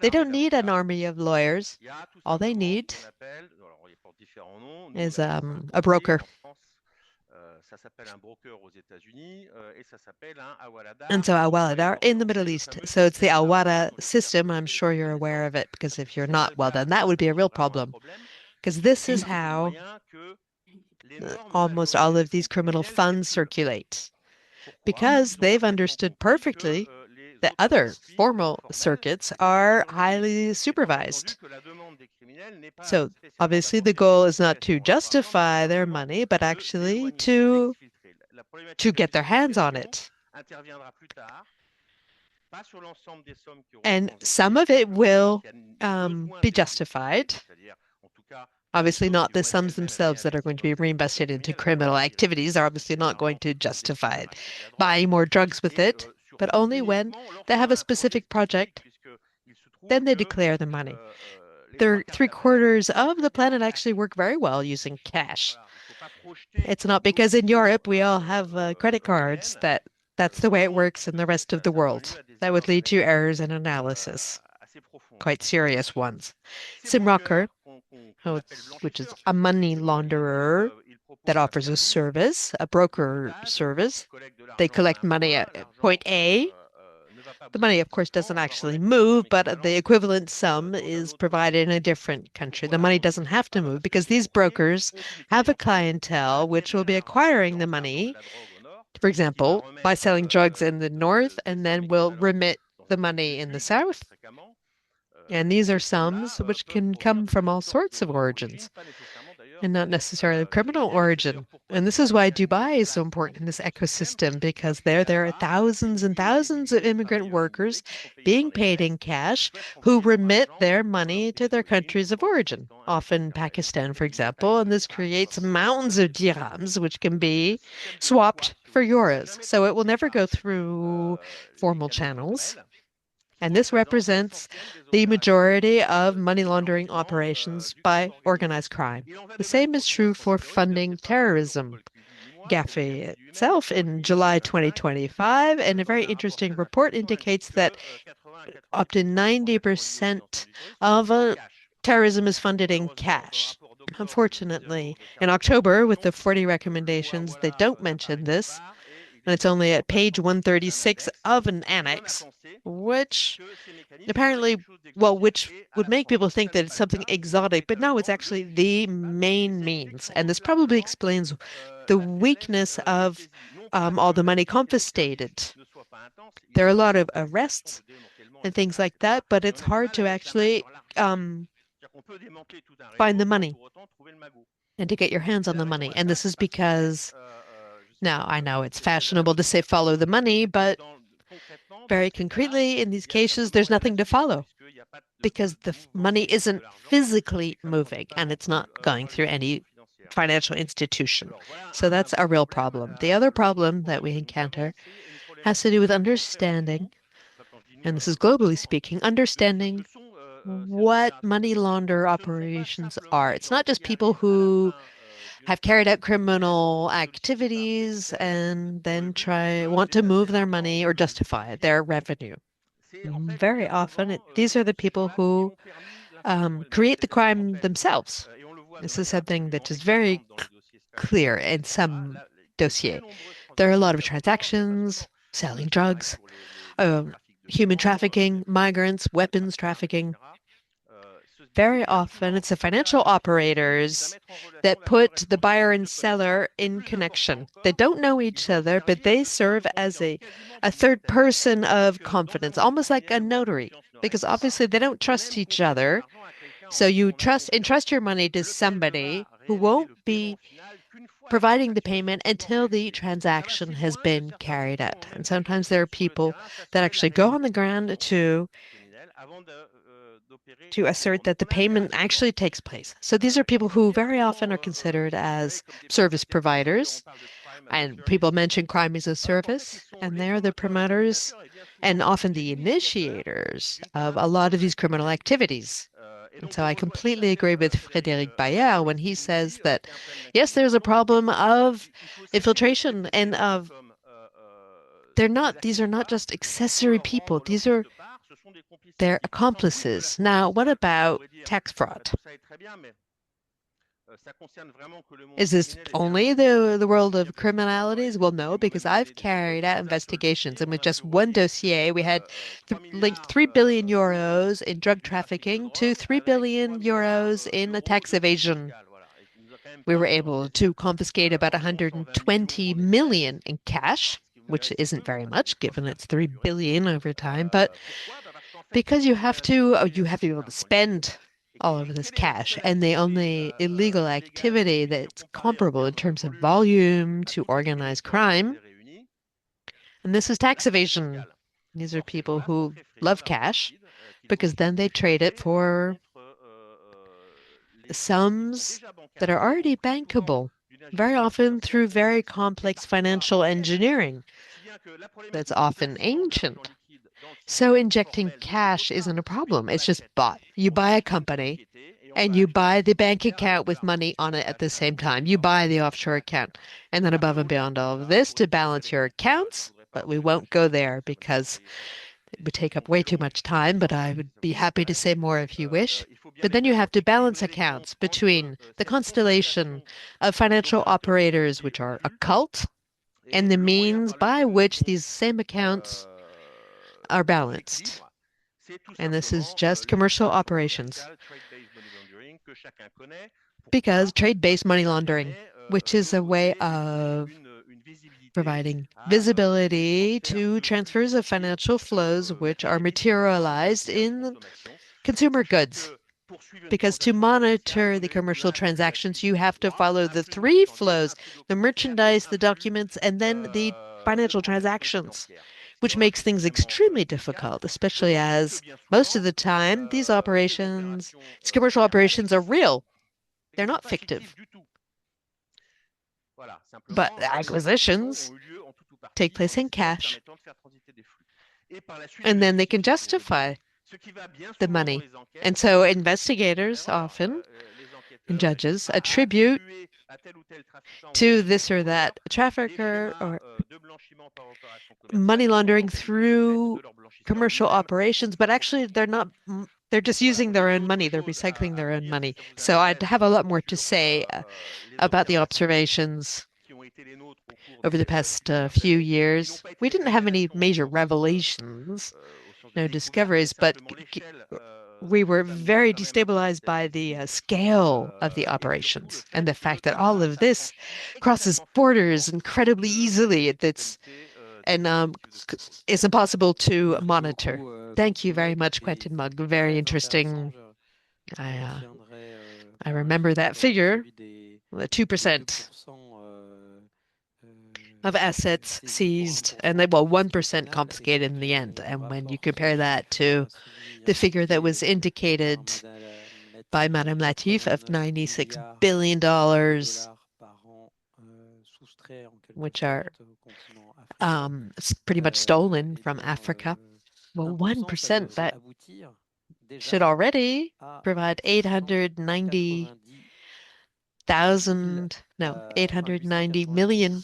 They don't need an army of lawyers. All they need is a broker. And so Awalada in the Middle East. So it's the Awada system. I'm sure you're aware of it, because if you're not, well, then that would be a real problem. Because this is how almost all of these criminal funds circulate. Because they've understood perfectly that other formal circuits are highly supervised. So obviously the goal is not to justify their money, but actually to get their hands on it. And some of it will be justified. Obviously not the sums themselves that are going to be reinvested into criminal activities are obviously not going to justify buying more drugs with it, but only when they have a specific project, then they declare the money. Three-quarters of the planet actually work very well using cash. It's not because in Europe we all have credit cards that's the way it works in the rest of the world. That would lead to errors in analysis, quite serious ones. Simrocker, which is a money launderer that offers a service, a broker service. They collect money at point A. The money, of course, doesn't actually move, but the equivalent sum is provided in a different country. The money doesn't have to move because these brokers have a clientele which will be acquiring the money, for example, by selling drugs in the north, and then will remit the money in the south. And these are sums which can come from all sorts of origins and not necessarily of criminal origin. And this is why Dubai is so important in this ecosystem, because there are thousands and thousands of immigrant workers being paid in cash who remit their money to their countries of origin, often Pakistan, for example. And this creates mountains of dirhams, which can be swapped for euros. So it will never go through formal channels. And this represents the majority of money laundering operations by organized crime. The same is true for funding terrorism. GAFI itself in July 2025, and a very interesting report indicates that up to 90% of terrorism is funded in cash. Unfortunately, in October, with the 40 recommendations, they don't mention this, and it's only at page 136 of an annex, which apparently, which would make people think that it's something exotic, but no, it's actually the main means. And this probably explains the weakness of all the money confiscated. There are a lot of arrests and things like that, but it's hard to actually find the money and to get your hands on the money. And this is because, now I know it's fashionable to say follow the money, but very concretely, in these cases, there's nothing to follow because the money isn't physically moving and it's not going through any financial institution. So that's a real problem. The other problem that we encounter has to do with understanding, and this is globally speaking, understanding what money launder operations are. It's not just people who have carried out criminal activities and then want to move their money or justify their revenue. Very often, these are the people who create the crime themselves. This is something that is very clear in some dossiers. There are a lot of transactions, selling drugs, human trafficking, migrants, weapons trafficking. Very often, it's the financial operators that put the buyer and seller in connection. They don't know each other, but they serve as a third person of confidence, almost like a notary, because obviously they don't trust each other. So you entrust your money to somebody who won't be providing the payment until the transaction has been carried out. And sometimes there are people that actually go on the ground to assert that the payment actually takes place. So these are people who very often are considered as service providers, and people mention crime as a service, and they're the promoters and often the initiators of a lot of these criminal activities. And so I completely agree with Frédéric Bayard when he says that, yes, there's a problem of infiltration and of these are not just accessory people. They're accomplices. Now, what about tax fraud? Is this only the world of criminalities? Well, no, because I've carried out investigations, and with just one dossier, we had linked 3 billion euros in drug trafficking to 3 billion euros in tax evasion. We were able to confiscate about 120 million in cash, which isn't very much given it's 3 billion over time, but because you have to be able to spend all of this cash, and the only illegal activity that's comparable in terms of volume to organized crime, and this is tax evasion. These are people who love cash because then they trade it for sums that are already bankable, very often through very complex financial engineering that's often ancient. So injecting cash isn't a problem. It's just bought. You buy a company and you buy the bank account with money on it at the same time. You buy the offshore account. And then above and beyond all of this, to balance your accounts, but we won't go there because it would take up way too much time, but I would be happy to say more if you wish. But then you have to balance accounts between the constellation of financial operators, which are occult, and the means by which these same accounts are balanced. And this is just commercial operations. Because trade-based money laundering, which is a way of providing visibility to transfers of financial flows which are materialized in consumer goods. Because to monitor the commercial transactions, you have to follow the 3 flows, the merchandise, the documents, and then the financial transactions, which makes things extremely difficult, especially as most of the time these commercial operations are real. They're not fictive. But acquisitions take place in cash, and then they can justify the money. And so investigators often, and judges, attribute to this or that trafficker or money laundering through commercial operations, but actually they're just using their own money. They're recycling their own money. So I'd have a lot more to say about the observations over the past few years. We didn't have any major revelations, no discoveries, but we were very destabilized by the scale of the operations and the fact that all of this crosses borders incredibly easily. It's impossible to monitor. Thank you very much, Quentin Mugg. Very interesting. I remember that figure, the 2% of assets seized, and 1% confiscated in the end. And when you compare that to the figure that was indicated by Madame Latif of $96 billion, which are pretty much stolen from Africa. Well, 1%, that should already provide $890 million,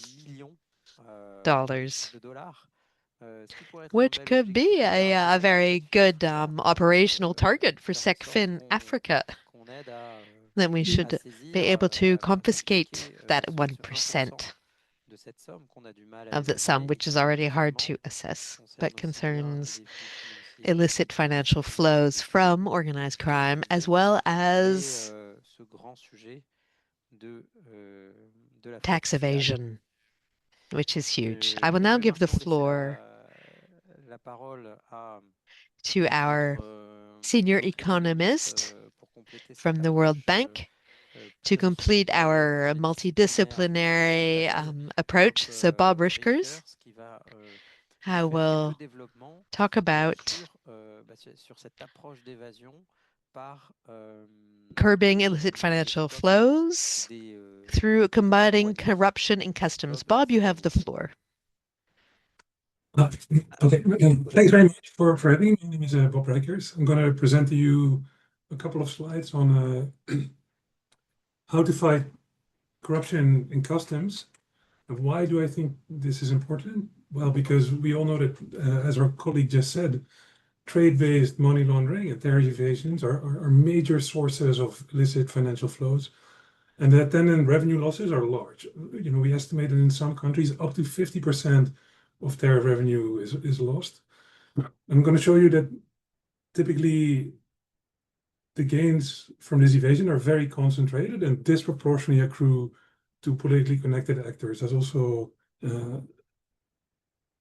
which could be a very good operational target for SECFIN Africa. Then we should be able to confiscate that 1% of that sum, which is already hard to assess, but concerns illicit financial flows from organized crime, as well as tax evasion, which is huge. I will now give the floor to our senior economist from the World Bank to complete our multidisciplinary approach. So Bob Rijkers, I will talk about curbing illicit financial flows through combating corruption in customs. Bob, you have the floor. Okay, thanks very much for having me. My name is Bob Rijkers. I'm going to present to you a couple of slides on how to fight corruption in customs. And why do I think this is important? Well, because we all know that, as our colleague just said, trade-based money laundering and tariff evasions are major sources of illicit financial flows, and the attendant revenue losses are large. We estimate that in some countries up to 50% of tariff revenue is lost. I'm going to show you that typically the gains from this evasion are very concentrated and disproportionately accrue to politically connected actors, as also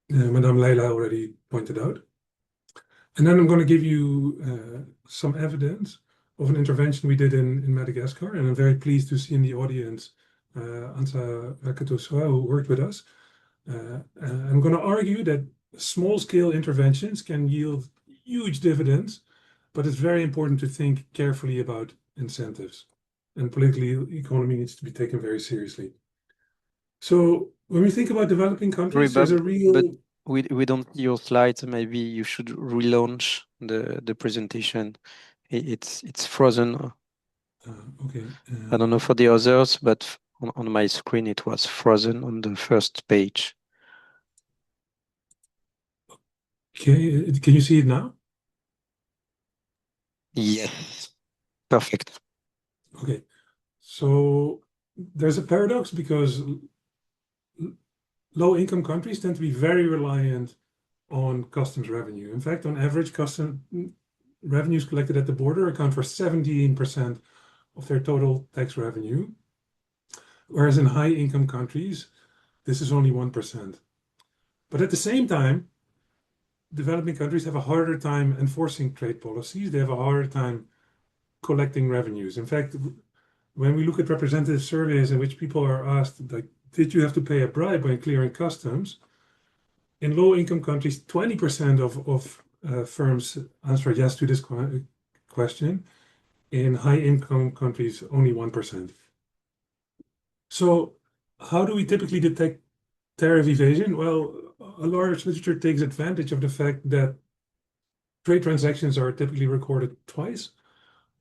Madame Lyla already pointed out. And then I'm going to give you some evidence of an intervention we did in Madagascar, and I'm very pleased to see in the audience Ansa Rakatosoa, who worked with us. I'm going to argue that small-scale interventions can yield huge dividends, but it's very important to think carefully about incentives. And political economy needs to be taken very seriously. So when we think about developing countries, there's a real... But we don't see your slides. Maybe you should relaunch the presentation. It's frozen. Okay. I don't know for the others, but on my screen it was frozen on the first page. Okay, can you see it now? Yes, perfect. Okay, so there's a paradox because low-income countries tend to be very reliant on customs revenue. In fact, on average, customs revenues collected at the border account for 17% of their total tax revenue, whereas in high-income countries, this is only 1%. But at the same time, developing countries have a harder time enforcing trade policies. They have a harder time collecting revenues. In fact, when we look at representative surveys in which people are asked, like, did you have to pay a bribe when clearing customs? In low-income countries, 20% of firms answer yes to this question. In high-income countries, only 1%. So how do we typically detect tariff evasion? Well, a large literature takes advantage of the fact that trade transactions are typically recorded twice.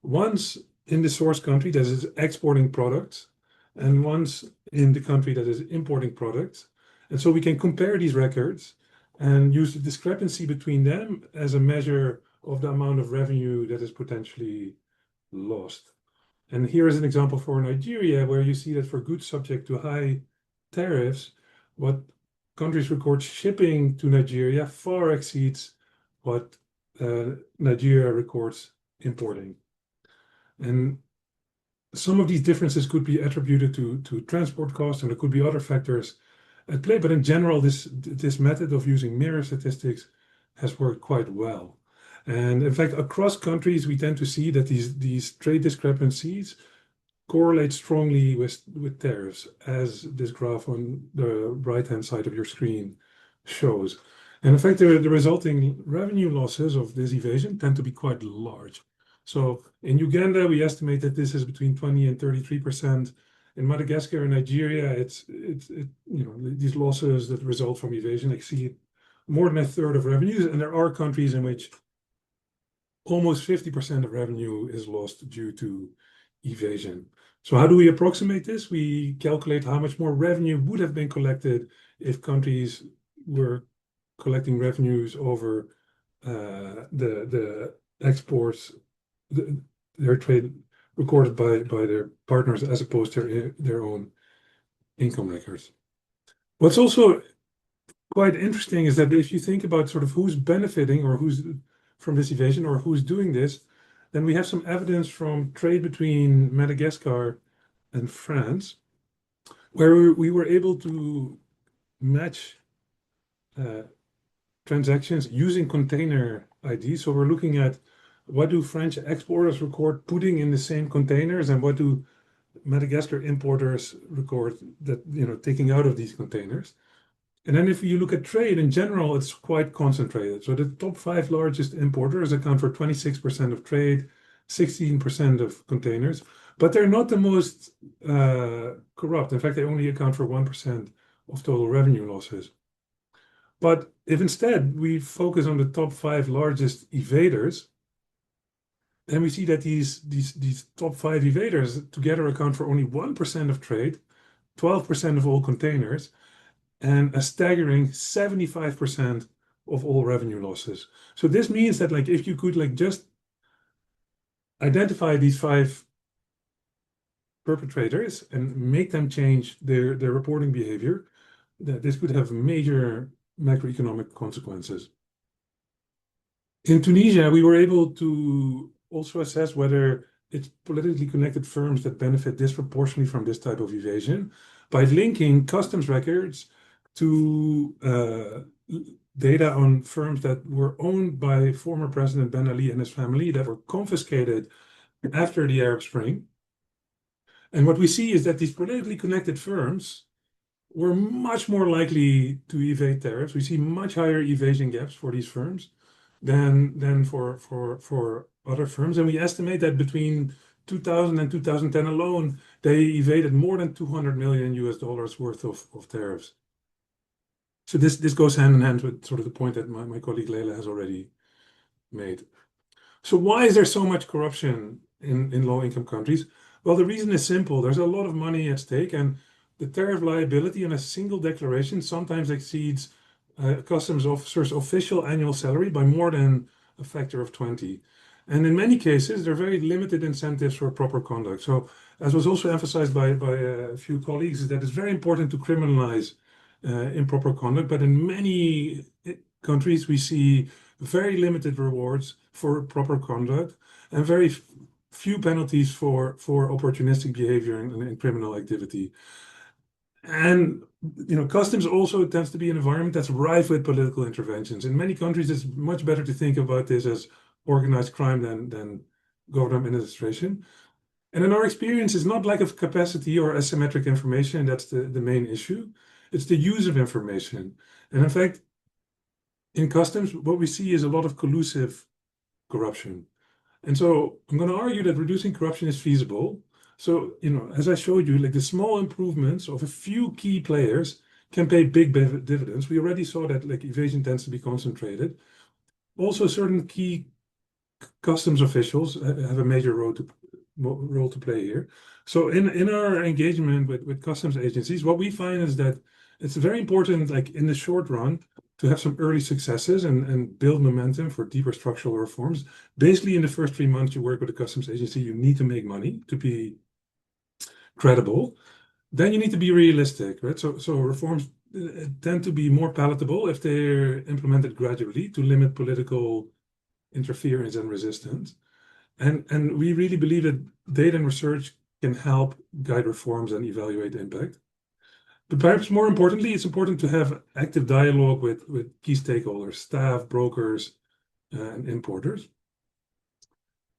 Once in the source country that is exporting products, and once in the country that is importing products. And so we can compare these records and use the discrepancy between them as a measure of the amount of revenue that is potentially lost. And here is an example for Nigeria, where you see that for goods subject to high tariffs, what countries record shipping to Nigeria far exceeds what Nigeria records importing. And some of these differences could be attributed to transport costs, and there could be other factors at play. But in general, this method of using mirror statistics has worked quite well. And in fact, across countries, we tend to see that these trade discrepancies correlate strongly with tariffs, as this graph on the right-hand side of your screen shows. And in fact, the resulting revenue losses of this evasion tend to be quite large. So in Uganda, we estimate that this is between 20 and 33%. In Madagascar and Nigeria, these losses that result from evasion exceed more than a third of revenues. And there are countries in which almost 50% of revenue is lost due to evasion. So how do we approximate this? We calculate how much more revenue would have been collected if countries were collecting revenues over the exports, their trade recorded by their partners, as opposed to their own income records. What's also quite interesting is that if you think about sort of who's benefiting or who's from this evasion or who's doing this, then we have some evidence from trade between Madagascar and France, where we were able to match transactions using container ID. So we're looking at what do French exporters record putting in the same containers, and what do Madagascar importers record that taking out of these containers. And then if you look at trade in general, it's quite concentrated. So the top 5 largest importers account for 26% of trade, 16% of containers, but they're not the most corrupt. In fact, they only account for 1% of total revenue losses. But if instead we focus on the top 5 largest evaders, And we see that these top 5 evaders together account for only 1% of trade, 12% of all containers, and a staggering 75% of all revenue losses. So this means that like if you could like just identify these 5 perpetrators and make them change their reporting behavior, that this could have major macroeconomic consequences. In Tunisia, we were able to also assess whether it's politically connected firms that benefit disproportionately from this type of evasion by linking customs records to data on firms that were owned by former President Ben Ali and his family that were confiscated after the Arab Spring. And what we see is that these politically connected firms were much more likely to evade tariffs. We see much higher evasion gaps for these firms than for other firms. And we estimate that between 2000 and 2010 alone, they evaded more than $200 million worth of tariffs. So this goes hand in hand with sort of the point that my colleague Lyla has already made. So why is there so much corruption in low-income countries? Well, the reason is simple. There's a lot of money at stake, and the tariff liability on a single declaration sometimes exceeds a customs officer's official annual salary by more than a factor of 20. And in many cases, there are very limited incentives for proper conduct. So as was also emphasized by a few colleagues, is that it's very important to criminalize improper conduct. But in many countries, we see very limited rewards for proper conduct and very few penalties for opportunistic behavior and criminal activity. And customs also tends to be an environment that's rife with political interventions. In many countries, it's much better to think about this as organized crime than government administration. And in our experience, it's not lack of capacity or asymmetric information that's the main issue. It's the use of information. And in fact, in customs, what we see is a lot of collusive corruption. And so I'm going to argue that reducing corruption is feasible. So, as I showed you, like the small improvements of a few key players can pay big dividends. We already saw that like evasion tends to be concentrated. Also, certain key customs officials have a major role to play here. So in our engagement with customs agencies, what we find is that it's very important, like in the short run, to have some early successes and build momentum for deeper structural reforms. Basically, in the first 3 months you work with a customs agency, you need to make money to be credible. Then you need to be realistic, right? So reforms tend to be more palatable if they're implemented gradually to limit political interference and resistance. And we really believe that data and research can help guide reforms and evaluate the impact. But perhaps more importantly, it's important to have active dialogue with key stakeholders, staff, brokers, and importers.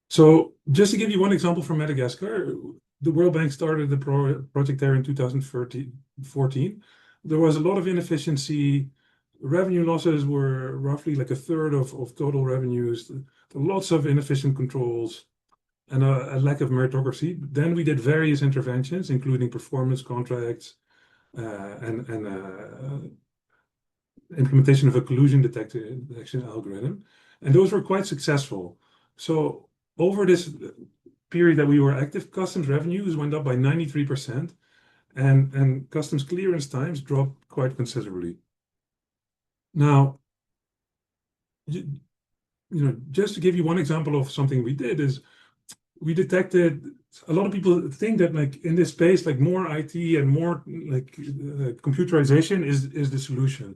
So just to give you one example from Madagascar, the World Bank started the project there in 2014. There was a lot of inefficiency. Revenue losses were roughly like a third of total revenues, lots of inefficient controls, and a lack of meritocracy. Then we did various interventions, including performance contracts, and implementation of a collusion detection algorithm. And those were quite successful. So over this period that we were active, customs revenues went up by 93%, and customs clearance times dropped quite considerably. Now, just to give you one example of something we did is we detected a lot of people think that like in this space, like more IT and more like computerization is the solution.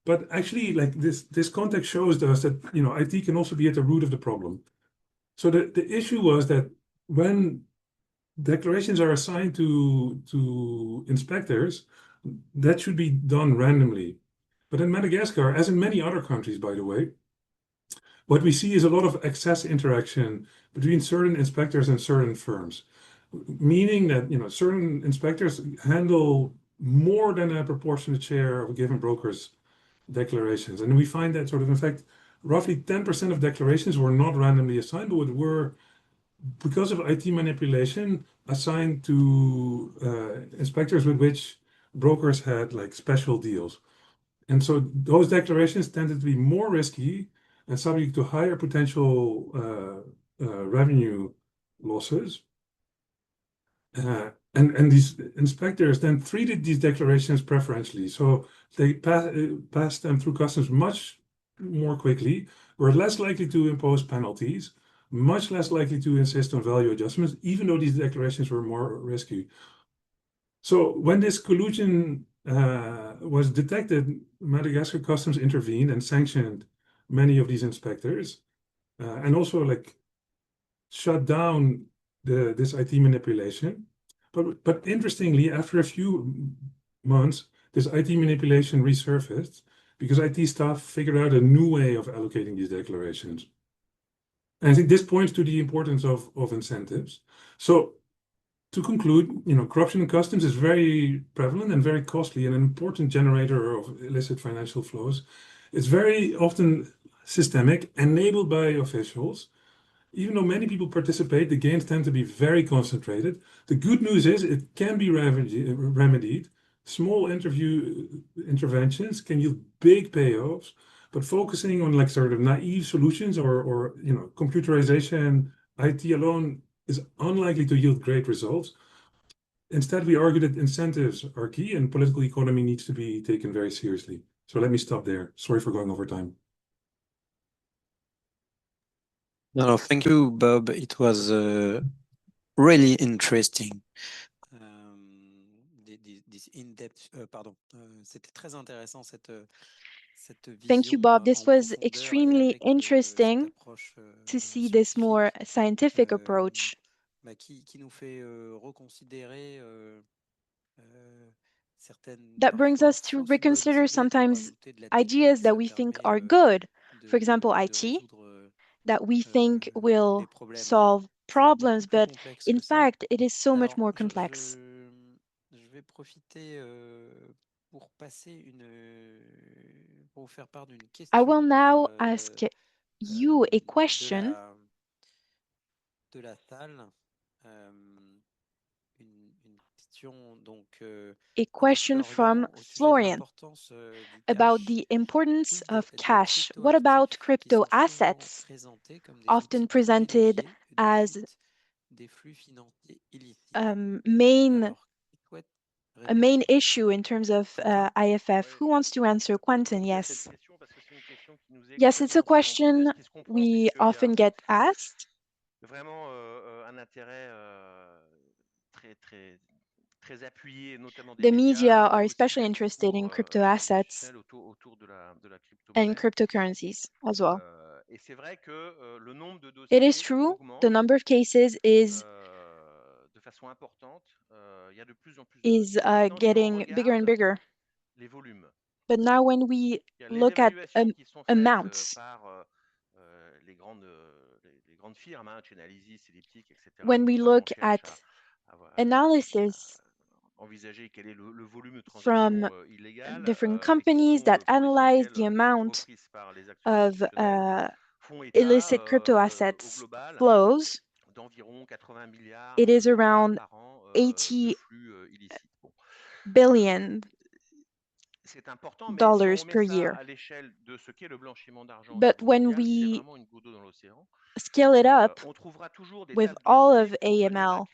But actually, like this context shows us that IT can also be at the root of the problem. So the issue was that when declarations are assigned to inspectors, that should be done randomly. But in Madagascar, as in many other countries, by the way, what we see is a lot of excess interaction between certain inspectors and certain firms, meaning that certain inspectors handle more than a proportionate share of a given broker's declarations. And we find that sort of, in fact, roughly 10% of declarations were not randomly assigned, but were, because of IT manipulation, assigned to inspectors with which brokers had like special deals. And so those declarations tended to be more risky and subject to higher potential revenue losses. And these inspectors then treated these declarations preferentially. So they passed them through customs much more quickly, were less likely to impose penalties, much less likely to insist on value adjustments, even though these declarations were more risky. So when this collusion was detected, Madagascar customs intervened and sanctioned many of these inspectors, and also like shut down this IT manipulation. But interestingly, after a few months, this IT manipulation resurfaced because IT staff figured out a new way of allocating these declarations. And I think this points to the importance of incentives. So to conclude, corruption in customs is very prevalent and very costly and an important generator of illicit financial flows. It's very often systemic, enabled by officials. Even though many people participate, the gains tend to be very concentrated. The good news is it can be remedied. Small interventions can yield big payoffs, but focusing on like sort of naive solutions or computerization, IT alone is unlikely to yield great results. Instead, we argue that incentives are key and political economy needs to be taken very seriously. So let me stop there. Sorry for going over time. No, thank you, Bob. It was really interesting. This in-depth, pardon, c'était très intéressant cette Thank you, vision Bob. en This was profondeur et extremely avec interesting cette approche to see this more scientific approach qui nous fait reconsidérer that brings us to reconsider sometimes ideas that we think are good. For example, IT, that we think will solve problems, but in fact, it is so much more complex. Je vais profiter pour vous faire part d'une question. I will now ask you a question de la salle. Une question donc a question from Florian about the importance of cash. What about crypto assets, often presented as a main issue in terms of IFF? Who wants to answer? Quentin, yes. Yes, it's a question we often get asked. Vraiment un intérêt très appuyé, notamment the media are especially interested in crypto assets and cryptocurrencies as well. Et c'est vrai que le nombre de dossiers It is true, the number of cases is de façon importante. Il y a de plus en plus getting bigger and bigger. Les volumes. But now when we look at amounts, les grandes firmes, Chainalysis, Elliptic, etc. when we look at analysis from different companies that analyze the amount of illicit crypto assets flows, it is around 80 billion dollars per year. But when we scale it up with all of AML,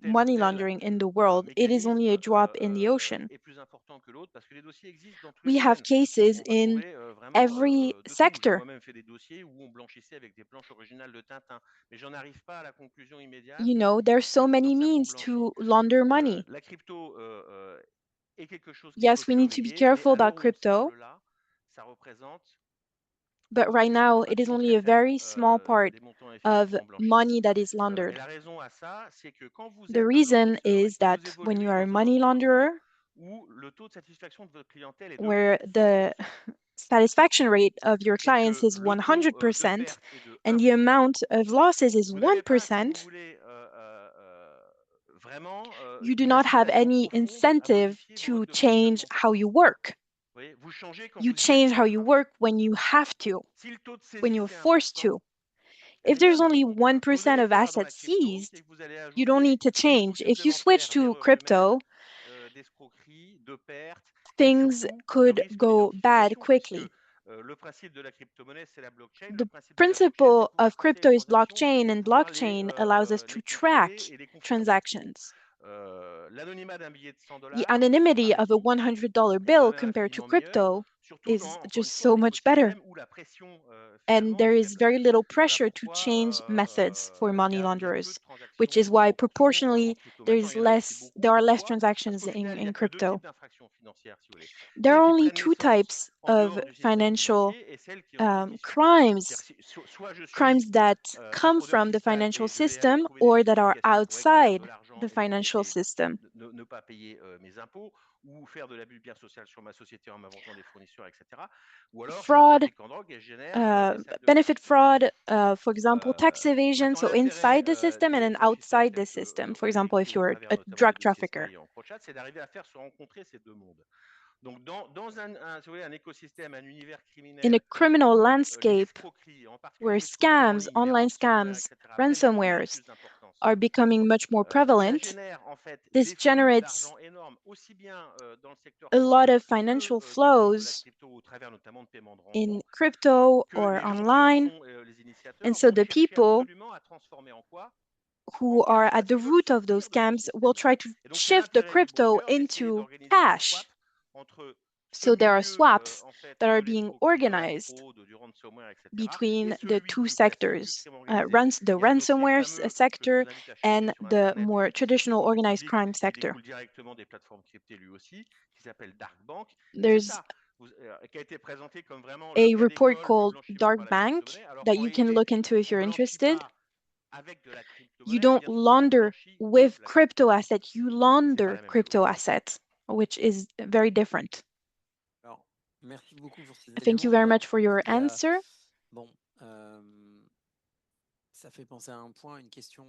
money laundering in the world, it is only a drop in the ocean. We have cases in every sector. You know, there's so many means to launder money. Yes, we need to be careful about crypto, but right now it is only a very small part of money that is laundered. The reason is that when you are a money launderer, where the satisfaction rate of your clients is 100% and the amount of losses is 1%, you do not have any incentive to change how you work. You change how you work when you have to, when you're forced to. If there's only 1% of assets seized, you don't need to change. If you switch to crypto, things could go bad quickly. The principle of crypto is blockchain, and blockchain allows us to track transactions. The anonymity of a $100 bill compared to crypto is just so much better. And there is very little pressure to change methods for money launderers, which is why proportionally there are less transactions in crypto. There are only two types of financial crimes that come from the financial system or that are outside the financial system. Fraud, benefit fraud, for example, tax evasion, so inside the system and then outside the system. For example, if you're a drug trafficker. In a criminal landscape where scams, online scams, ransomwares are becoming much more prevalent, this generates a lot of financial flows in crypto or online. And so the people who are at the root of those scams will try to shift the crypto into cash. So there are swaps that are being organized between the two sectors, the ransomware sector and the more traditional organized crime sector. There's a report called Dark Bank that you can look into if you're interested. You don't launder with crypto assets, you launder crypto assets, which is very different. Thank you very much for your answer. Bon, ça fait penser à un point, une question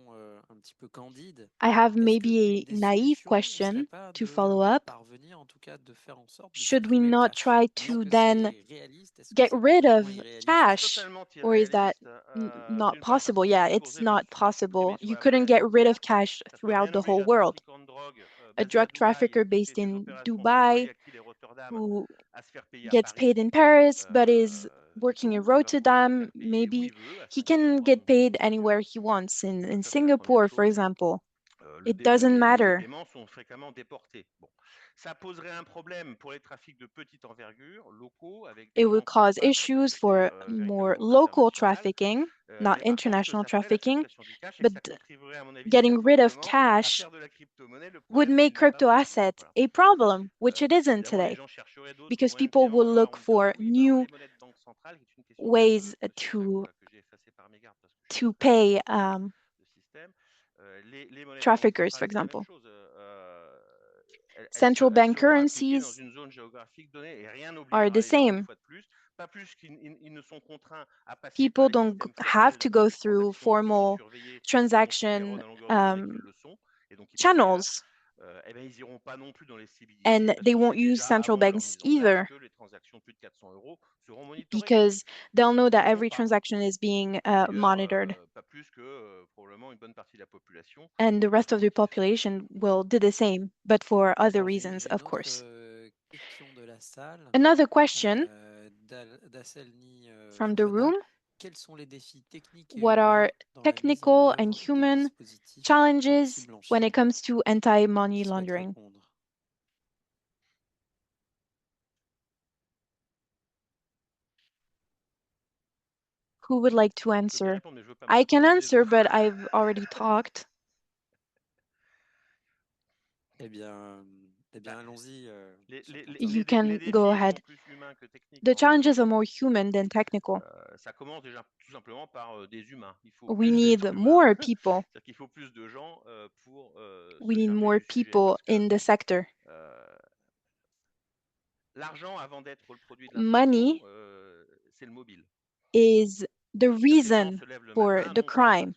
un petit peu candide. I have maybe a naive question to follow up. Should we not try to then get rid of cash, or is that not possible? Yeah, it's not possible. You couldn't get rid of cash throughout the whole world. A drug trafficker based in Dubai who gets paid in Paris but is working in Rotterdam, maybe he can get paid anywhere he wants, in Singapore, for example. It doesn't matter. It would cause issues for more local trafficking, not international trafficking, but getting rid of cash would make crypto assets a problem, which it isn't today, because people will look for new ways to pay traffickers, for example. Central bank currencies are the same. People don't have to go through formal transaction channels, and they won't use central banks either, because they'll know that every transaction is being monitored, and the rest of the population will do the same, but for other reasons, of course. Another question from the room. What are technical and human challenges when it comes to anti-money laundering? Who would like to answer? I can answer, but I've already talked. Allons-y. You can go ahead. The challenges are more human than technical. We need more people. We need more people in the sector. Money is the reason for the crime,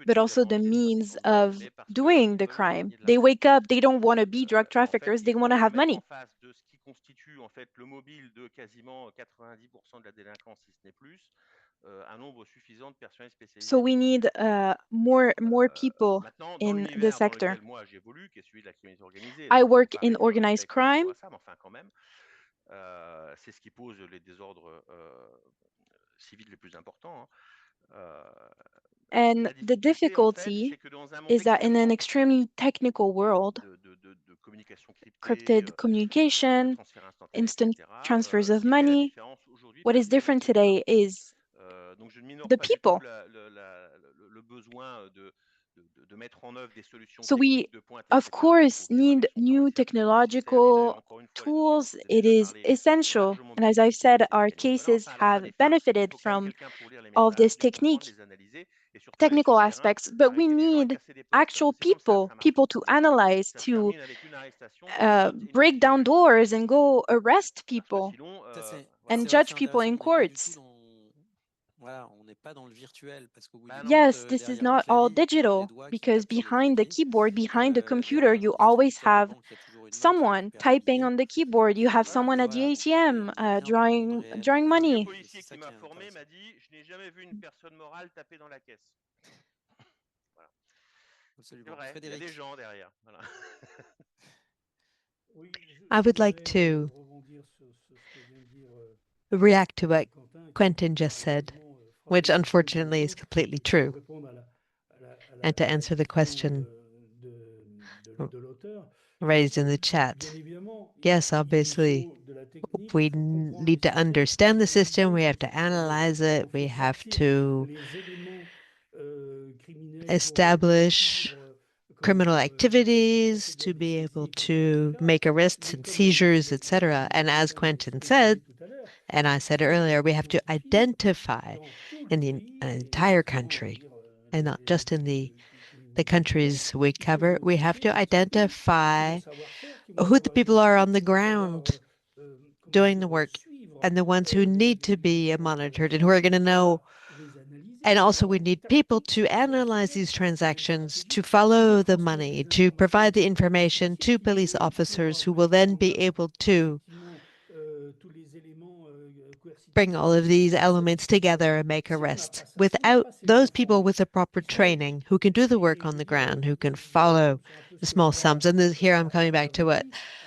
but also the means of doing the crime. They wake up, they don't want to be drug traffickers, they want to have money. So we need more people in the sector. I work in organized crime, C'est ce qui pose les désordres civils les plus importants. And the difficulty is that in an extremely technical world, encrypted communication, instant transfers of money, what is different today is the people. So we, of course, need new technological tools. It is essential. And as I've said, our cases have benefited from all of this technical aspects, but we need actual people to analyze, to break down doors and go arrest people and judge people in courts. Voilà, on n'est pas dans le virtuel parce qu'au bout du Yes, this is not all digital because behind the keyboard, behind the computer, you always have someone typing on the keyboard. You have someone at the ATM drawing money. policier qui m'a formé m'a dit, je n'ai jamais vu une personne morale taper dans la caisse. Voilà. C'est vrai, il y a des gens derrière. Voilà. I would like to react to what Quentin just said, which unfortunately is completely true, and to answer the question raised in the chat. Yes, obviously, we need to understand the system, we have to analyze it, we have to establish criminal activities to be able to make arrests and seizures, etc. And as Quentin said, and I said earlier, we have to identify in the entire country, and not just in the countries we cover, we have to identify who the people are on the ground doing the work and the ones who need to be monitored and who are going to know. And also we need people to analyze these transactions, to follow the money, to provide the information to police officers who will then be able to bring all of these elements together and make arrests. Without those people with the proper training who can do the work on the ground, who can follow the small sums, and here I'm coming back to what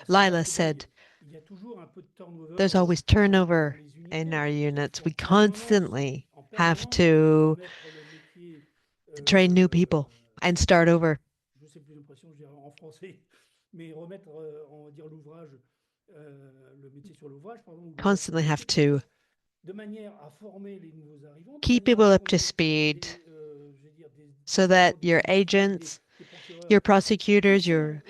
Lyla said, there's always turnover in our units. We constantly have to train new people and start over. Constantly have to keep people up to speed so that your agents, your prosecutors, your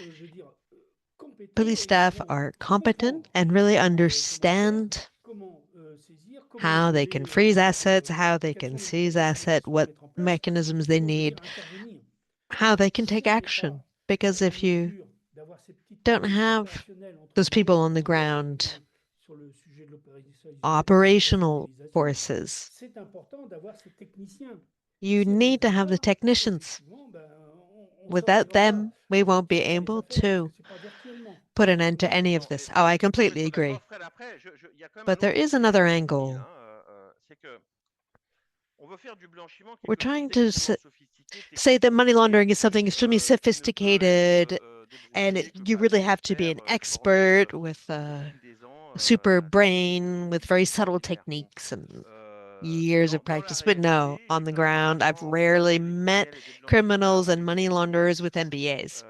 police staff are competent and really understand how they can freeze assets, how they can seize assets, what mechanisms they need, how they can take action. Because if you don't have those people on the ground, operational forces, you need to have the technicians. Without them, we won't be able to put an end to any of this. Oh, I completely agree. But there is another angle. We're trying to say that money laundering is something extremely sophisticated, and you really have to be an expert with a super brain, with very subtle techniques and years of practice. But no, on the ground, I've rarely met criminals and money launderers with MBAs.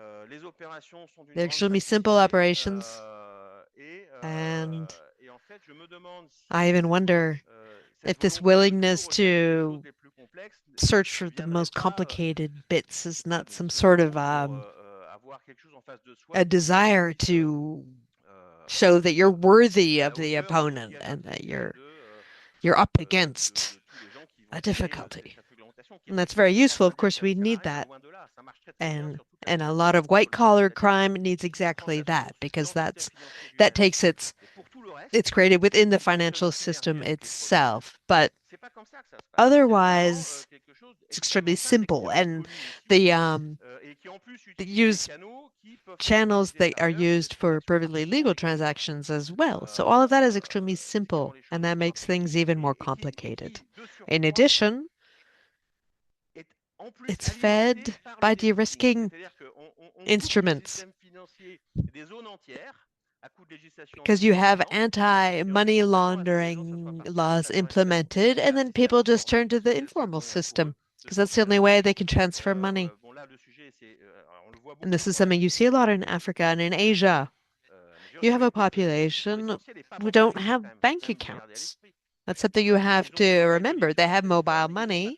They're extremely simple operations. And I even wonder if this willingness to search for the most complicated bits is not some sort of a desire to show that you're worthy of the opponent and that you're up against a difficulty. And that's very useful. Of course, we need that. And a lot of white-collar crime needs exactly that, because that takes its created within the financial system itself. But otherwise, it's extremely simple. And the use channels that are used for perfectly legal transactions as well. So all of that is extremely simple, and that makes things even more complicated. In addition, it's fed by de-risking instruments. because you have anti-money laundering laws implemented, and then people just turn to the informal system because that's the only way they can transfer money. And this is something you see a lot in Africa and in Asia. You have a population who don't have bank accounts. That's something you have to remember. They have mobile money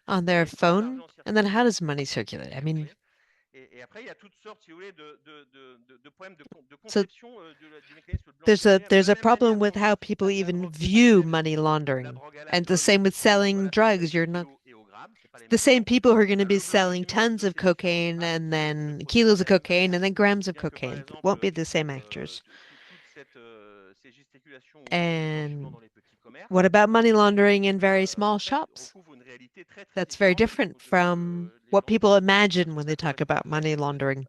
on their phone, and then how does money circulate? I mean, so there's a problem with how people even view money laundering, and the same with selling drugs. You're not the same people who are going to be selling tons of cocaine and then kilos of cocaine and then grams of cocaine. It won't be the same actors. And what about money laundering in very small shops? That's very different from what people imagine when they talk about money laundering.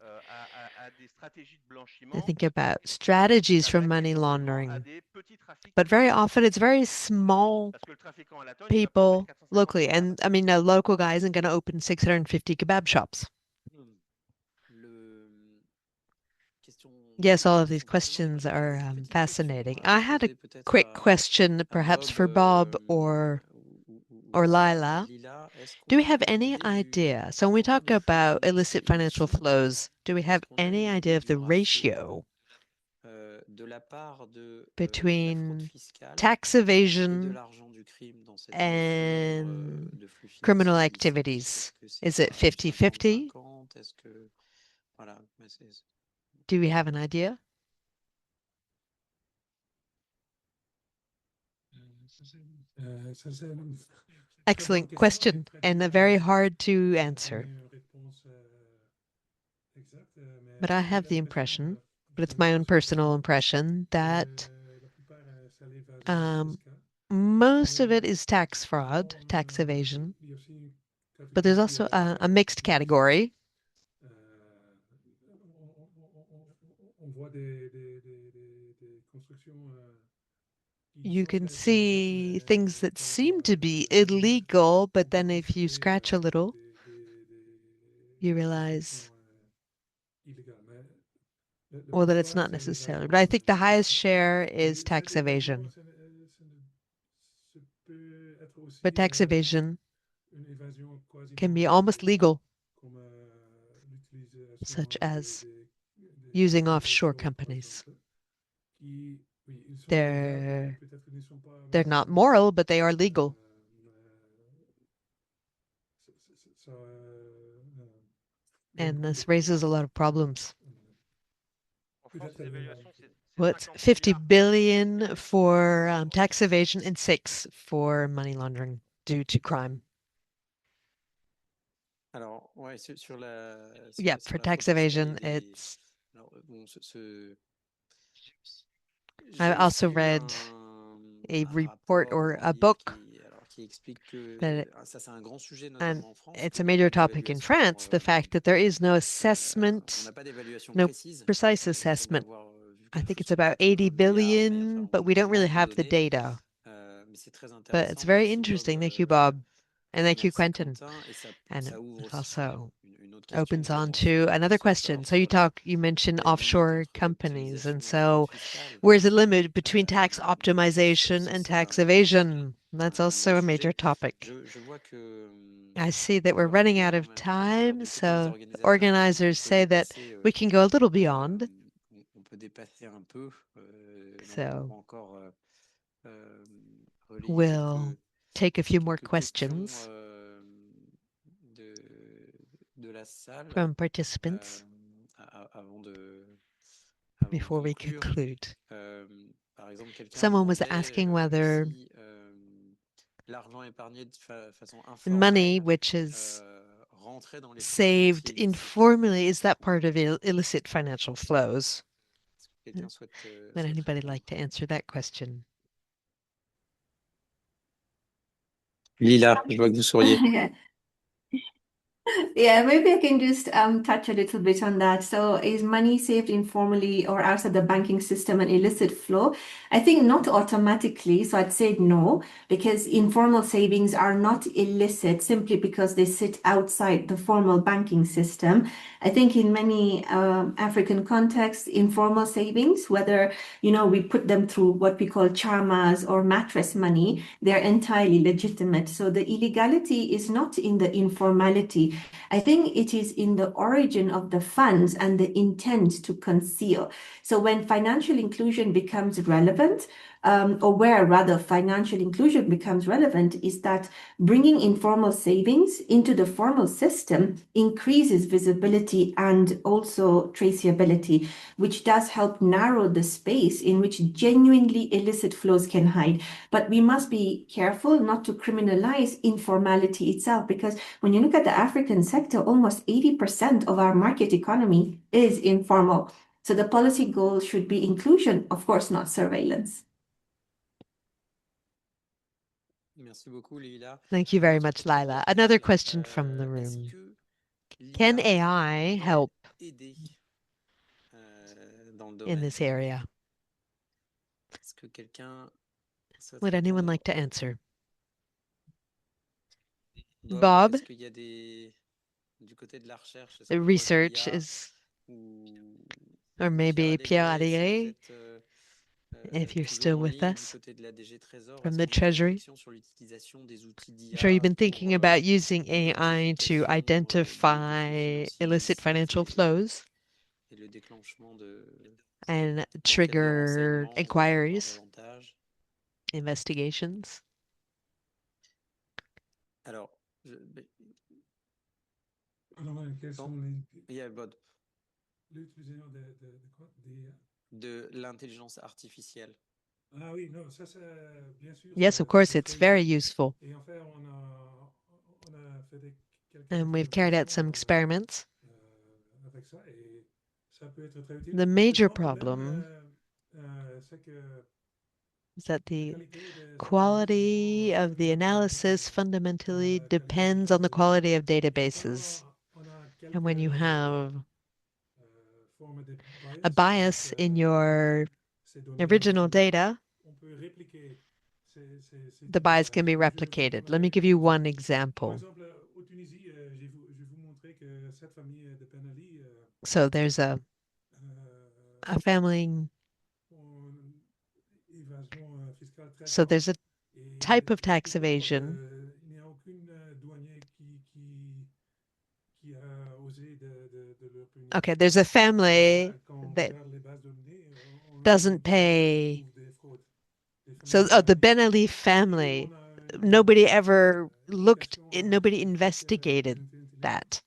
They think about strategies for money laundering, but very often it's very small people locally. And I mean, a local guy isn't going to open 650 kebab shops. Yes, all of these questions are fascinating. I had a quick question, perhaps for Bob or Lyla. Do we have any idea? So when we talk about illicit financial flows, do we have any idea of the ratio between tax evasion and criminal activities? Is it 50-50? Do we have an idea? Excellent question, and very hard to answer. But I have the impression, but it's my own personal impression, that most of it is tax fraud, tax evasion, but there's also a mixed category. You can see things that seem to be illegal, but then if you scratch a little, you realize, well, that it's not necessarily. But I think the highest share is tax evasion. But tax evasion can be almost legal, such as using offshore companies. They're not moral, but they are legal. And this raises a lot of problems. What's 50 billion for tax evasion and 6 for money laundering due to crime? Yeah, for tax evasion, it's... I also read a report or a book that, and it's a major topic in France, the fact that there is no assessment, no precise assessment. I think it's about 80 billion, but we don't really have the data. But it's very interesting. Thank you, Bob. And thank you, Quentin. And it also opens on to another question. So you mentioned offshore companies. And so where's the limit between tax optimization and tax evasion? That's also a major topic. I see that we're running out of time. So organizers say that we can go a little beyond. So we'll take a few more questions from participants before we conclude. Someone was asking whether money which is saved informally, is that part of illicit financial flows? Would anybody like to answer that question? Lyla, je vois que vous souriez. Yeah, maybe I can just touch a little bit on that. So, is money saved informally or outside the banking system an illicit flow? I think not automatically. So, I'd say no, because informal savings are not illicit simply because they sit outside the formal banking system. I think in many African contexts, informal savings, whether we put them through what we call chamas or mattress money, they're entirely legitimate. So, the illegality is not in the informality. I think it is in the origin of the funds and the intent to conceal. So when financial inclusion becomes relevant, or where rather financial inclusion becomes relevant, is that bringing informal savings into the formal system increases visibility and also traceability, which does help narrow the space in which genuinely illicit flows can hide. But we must be careful not to criminalize informality itself, because when you look at the African sector, almost 80% of our market economy is informal. So the policy goal should be inclusion, of course, not surveillance. Thank you very much, Lyla. Another question from the room. Can AI help in this area? Would anyone like to answer? Bob, the research is, or maybe Pierre Allegret, if you're still with us, from the Treasury. I'm sure you've been thinking about using AI to identify illicit financial flows and trigger inquiries, investigations. Yes, of course, it's very useful. And we've carried out some experiments. The major problem is that the quality of the analysis fundamentally depends on the quality of databases. And when you have a bias in your original data, the bias can be replicated. Let me give you one example. So there's a family. So there's a type of tax evasion. Okay, there's a family that doesn't pay. So the Benichou family, nobody ever looked, nobody investigated that.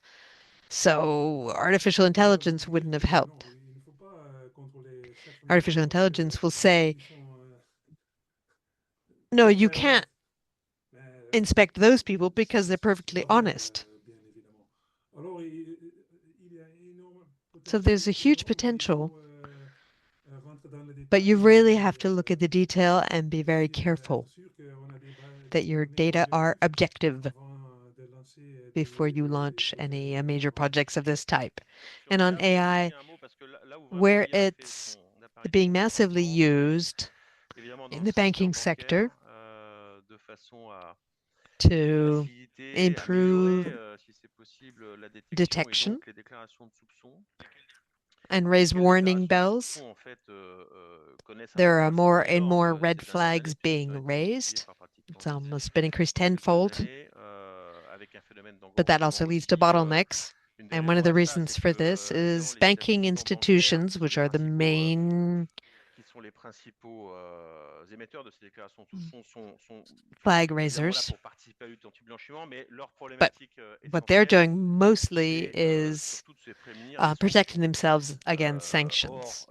So artificial intelligence wouldn't have helped. Artificial intelligence will say, no, you can't inspect those people because they're perfectly honest. So there's a huge potential, but you really have to look at the detail and be very careful that your data are objective before you launch any major projects of this type. And on AI, where it's being massively used in the banking sector to improve detection and raise warning bells. There are more and more red flags being raised. It's almost been increased tenfold. But that also leads to bottlenecks. And one of the reasons for this is banking institutions, which are the main flag raisers. But what they're doing mostly is protecting themselves against sanctions.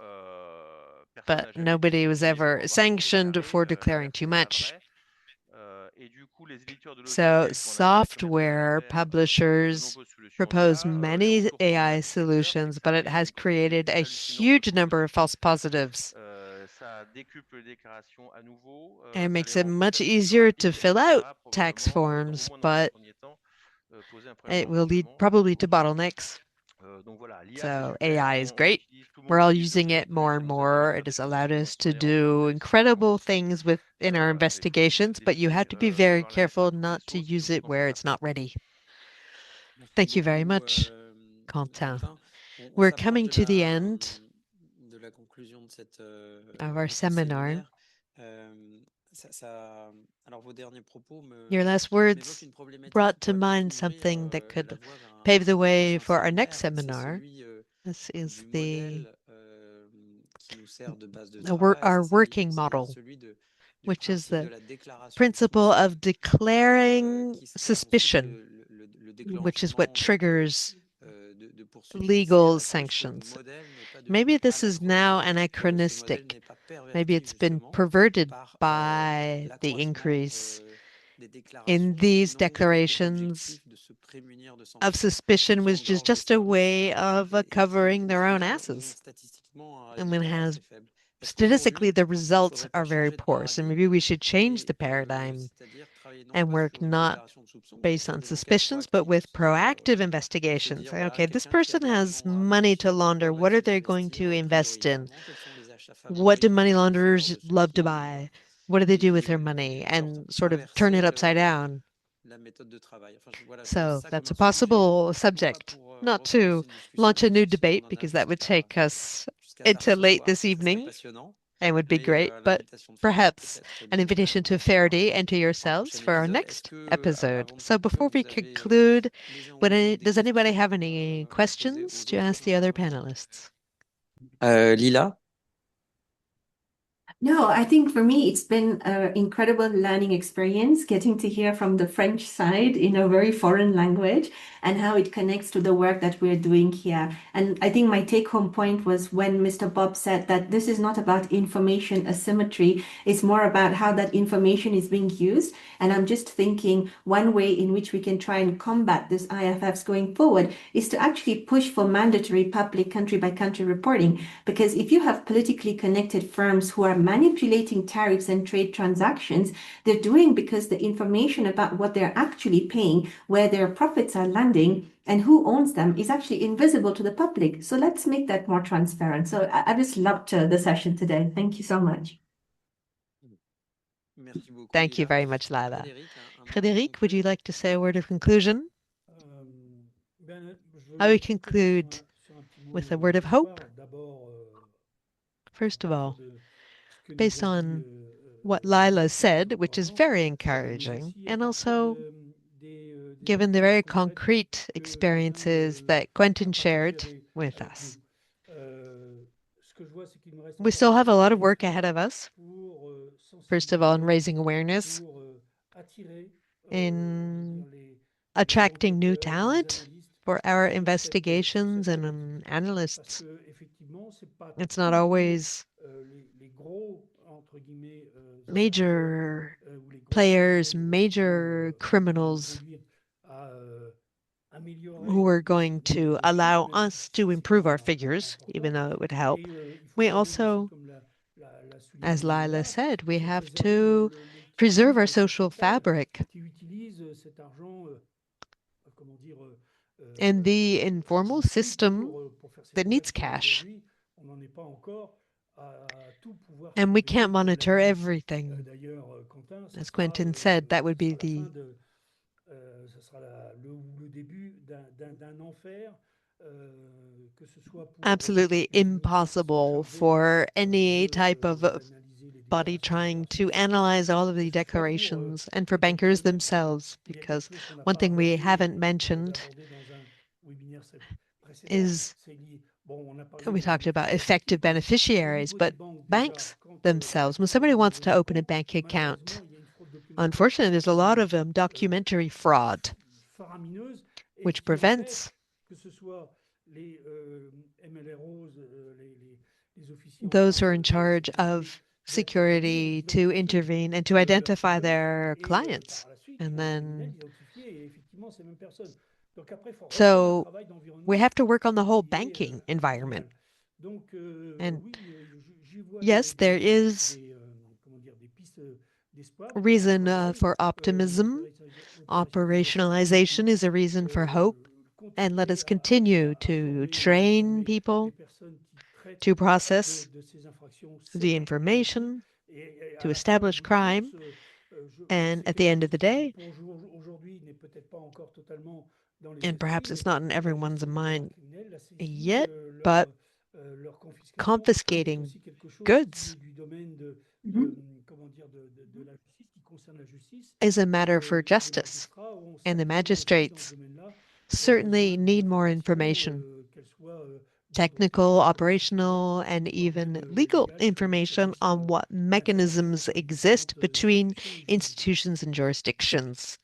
But nobody was ever sanctioned for declaring too much. So software publishers propose many AI solutions, but it has created a huge number of false positives. And it makes it much easier to fill out tax forms, but it will lead probably to bottlenecks. So AI is great. We're all using it more and more. It has allowed us to do incredible things within our investigations, but you have to be very careful not to use it where it's not ready. Thank you very much, Quentin. We're coming to the end of our seminar. Your last words brought to mind something that could pave the way for our next seminar. This is our working model, which is the principle of declaring suspicion, which is what triggers legal sanctions. Maybe this is now anachronistic. Maybe it's been perverted by the increase in these declarations of suspicion, was just a way of covering their own asses. And when it has statistically, the results are very poor. So maybe we should change the paradigm and work not based on suspicions, but with proactive investigations. Okay, this person has money to launder. What are they going to invest in? What do money launderers love to buy? What do they do with their money? And sort of turn it upside down. So that's a possible subject. Not to launch a new debate, because that would take us into late this evening and would be great, but perhaps an invitation to Frédéric and to yourselves for our next episode. So before we conclude, does anybody have any questions to ask the other panelists? Lyla? No, I think for me, it's been an incredible learning experience getting to hear from the French side in a very foreign language and how it connects to the work that we're doing here. And I think my take-home point was when Mr. Bob said that this is not about information asymmetry, it's more about how that information is being used. And I'm just thinking one way in which we can try and combat this IFFs going forward is to actually push for mandatory public country-by-country reporting. Because if you have politically connected firms who are manipulating tariffs and trade transactions, they're doing because the information about what they're actually paying, where their profits are landing, and who owns them is actually invisible to the public. So let's make that more transparent. So I just loved the session today. Thank you so much. Thank you very much, Lyla. Frédéric, would you like to say a word of conclusion? I would conclude with a word of hope. First of all, based on what Lyla said, which is very encouraging, and also given the very concrete experiences that Quentin shared with us. We still have a lot of work ahead of us. First of all, in raising awareness, in attracting new talent for our investigations and analysts. It's not always major players, major criminals who are going to allow us to improve our figures, even though it would help. We also, as Lyla said, we have to preserve our social fabric. And the informal system that needs cash. And we can't monitor everything. As Quentin said, that would be the absolutely impossible for any type of body trying to analyze all of the declarations, and for bankers themselves, because one thing we haven't mentioned is we talked about effective beneficiaries, but banks themselves, when somebody wants to open a bank account, unfortunately, there's a lot of documentary fraud, which prevents those who are in charge of security to intervene and to identify their clients. And then, so we have to work on the whole banking environment. And yes, there is reason for optimism. Operationalization is a reason for hope. And let us continue to train people to process the information, to establish crime. And at the end of the day, and perhaps it's not in everyone's mind yet, but confiscating goods is a matter for justice, and the magistrates certainly need more information, technical, operational, and even legal information on what mechanisms exist between institutions and jurisdictions.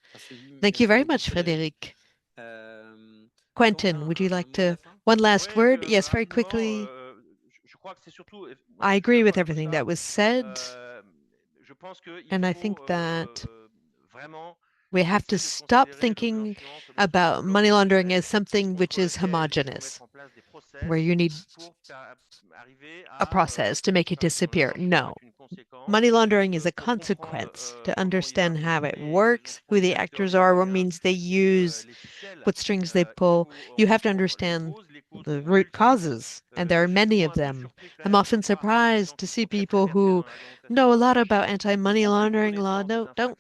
Thank you very much, Frédéric. Quentin, would you like to, one last word? Yes, very quickly. I agree with everything that was said, and I think that we have to stop thinking about money laundering as something which is homogeneous, where you need a process to make it disappear. No. Money laundering is a consequence. To understand how it works, who the actors are, what means they use, what strings they pull, you have to understand the root causes, and there are many of them. I'm often surprised to see people who know a lot about anti-money laundering law, don't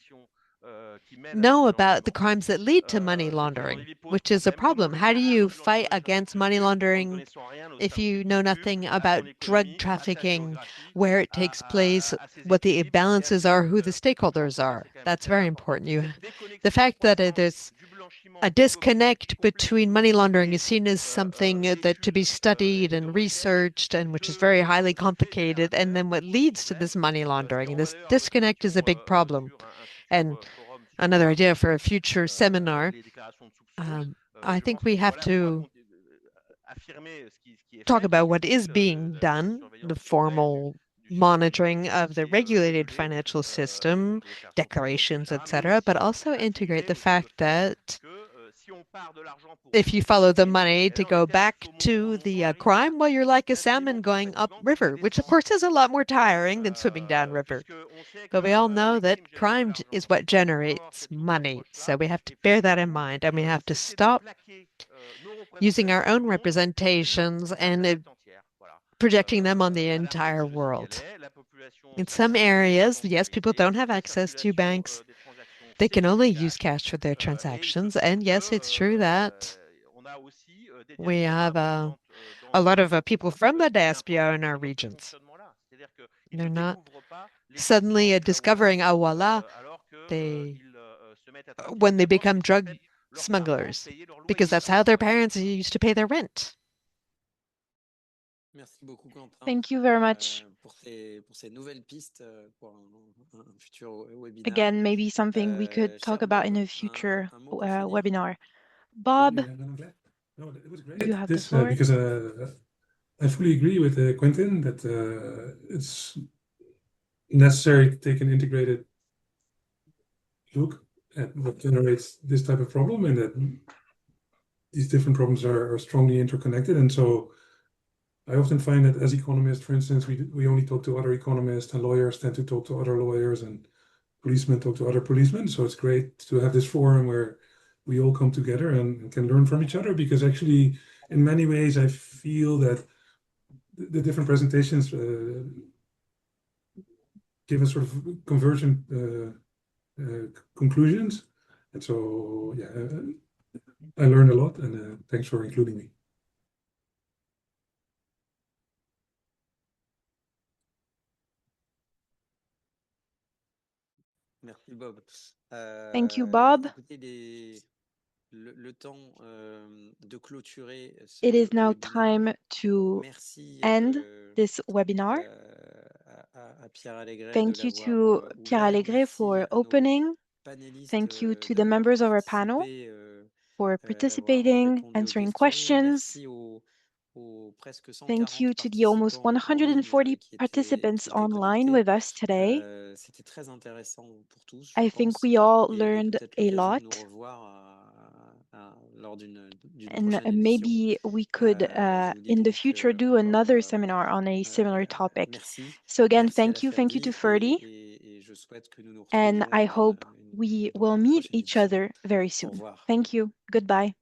know about the crimes that lead to money laundering, which is a problem. How do you fight against money laundering if you know nothing about drug trafficking, where it takes place, what the balances are, who the stakeholders are? That's very important. The fact that there's a disconnect between money laundering is seen as something that to be studied and researched, and which is very highly complicated, and then what leads to this money laundering. This disconnect is a big problem. And another idea for a future seminar, I think we have to talk about what is being done, the formal monitoring of the regulated financial system, declarations, etc., but also integrate the fact that if you follow the money to go back to the crime, well, you're like a salmon going upriver, which of course is a lot more tiring than swimming downriver. But we all know that crime is what generates money. So we have to bear that in mind, and we have to stop using our own representations and projecting them on the entire world. In some areas, yes, people don't have access to banks. They can only use cash for their transactions. And yes, it's true that we have a lot of people from the diaspora in our regions. They're not suddenly discovering, oh, voila, when they become drug smugglers, because that's how their parents used to pay their rent. Thank you very much. Again, maybe something we could talk about in a future webinar. Bob, no, it was great. you have the floor. Because I fully agree with Quentin that it's necessary to take an integrated look at what generates this type of problem, and that these different problems are strongly interconnected. And so I often find that as economists, for instance, we only talk to other economists, and lawyers tend to talk to other lawyers, and policemen talk to other policemen. So it's great to have this forum where we all come together and can learn from each other, because actually, in many ways, I feel that the different presentations give us sort of convergent conclusions. And so, yeah, I learned a lot, and thanks for including me. Thank you, Bob. It is now time to end this webinar. Thank you to Pierre Allegret for opening. Thank you to the members of our panel for participating, answering questions. Thank you to the almost 140 participants online with us today. I think we all learned a lot. And maybe we could, in the future, do another seminar on a similar topic. So again, thank you. Thank you to Ferdy. And I hope we will meet each other very soon. Thank you. Goodbye.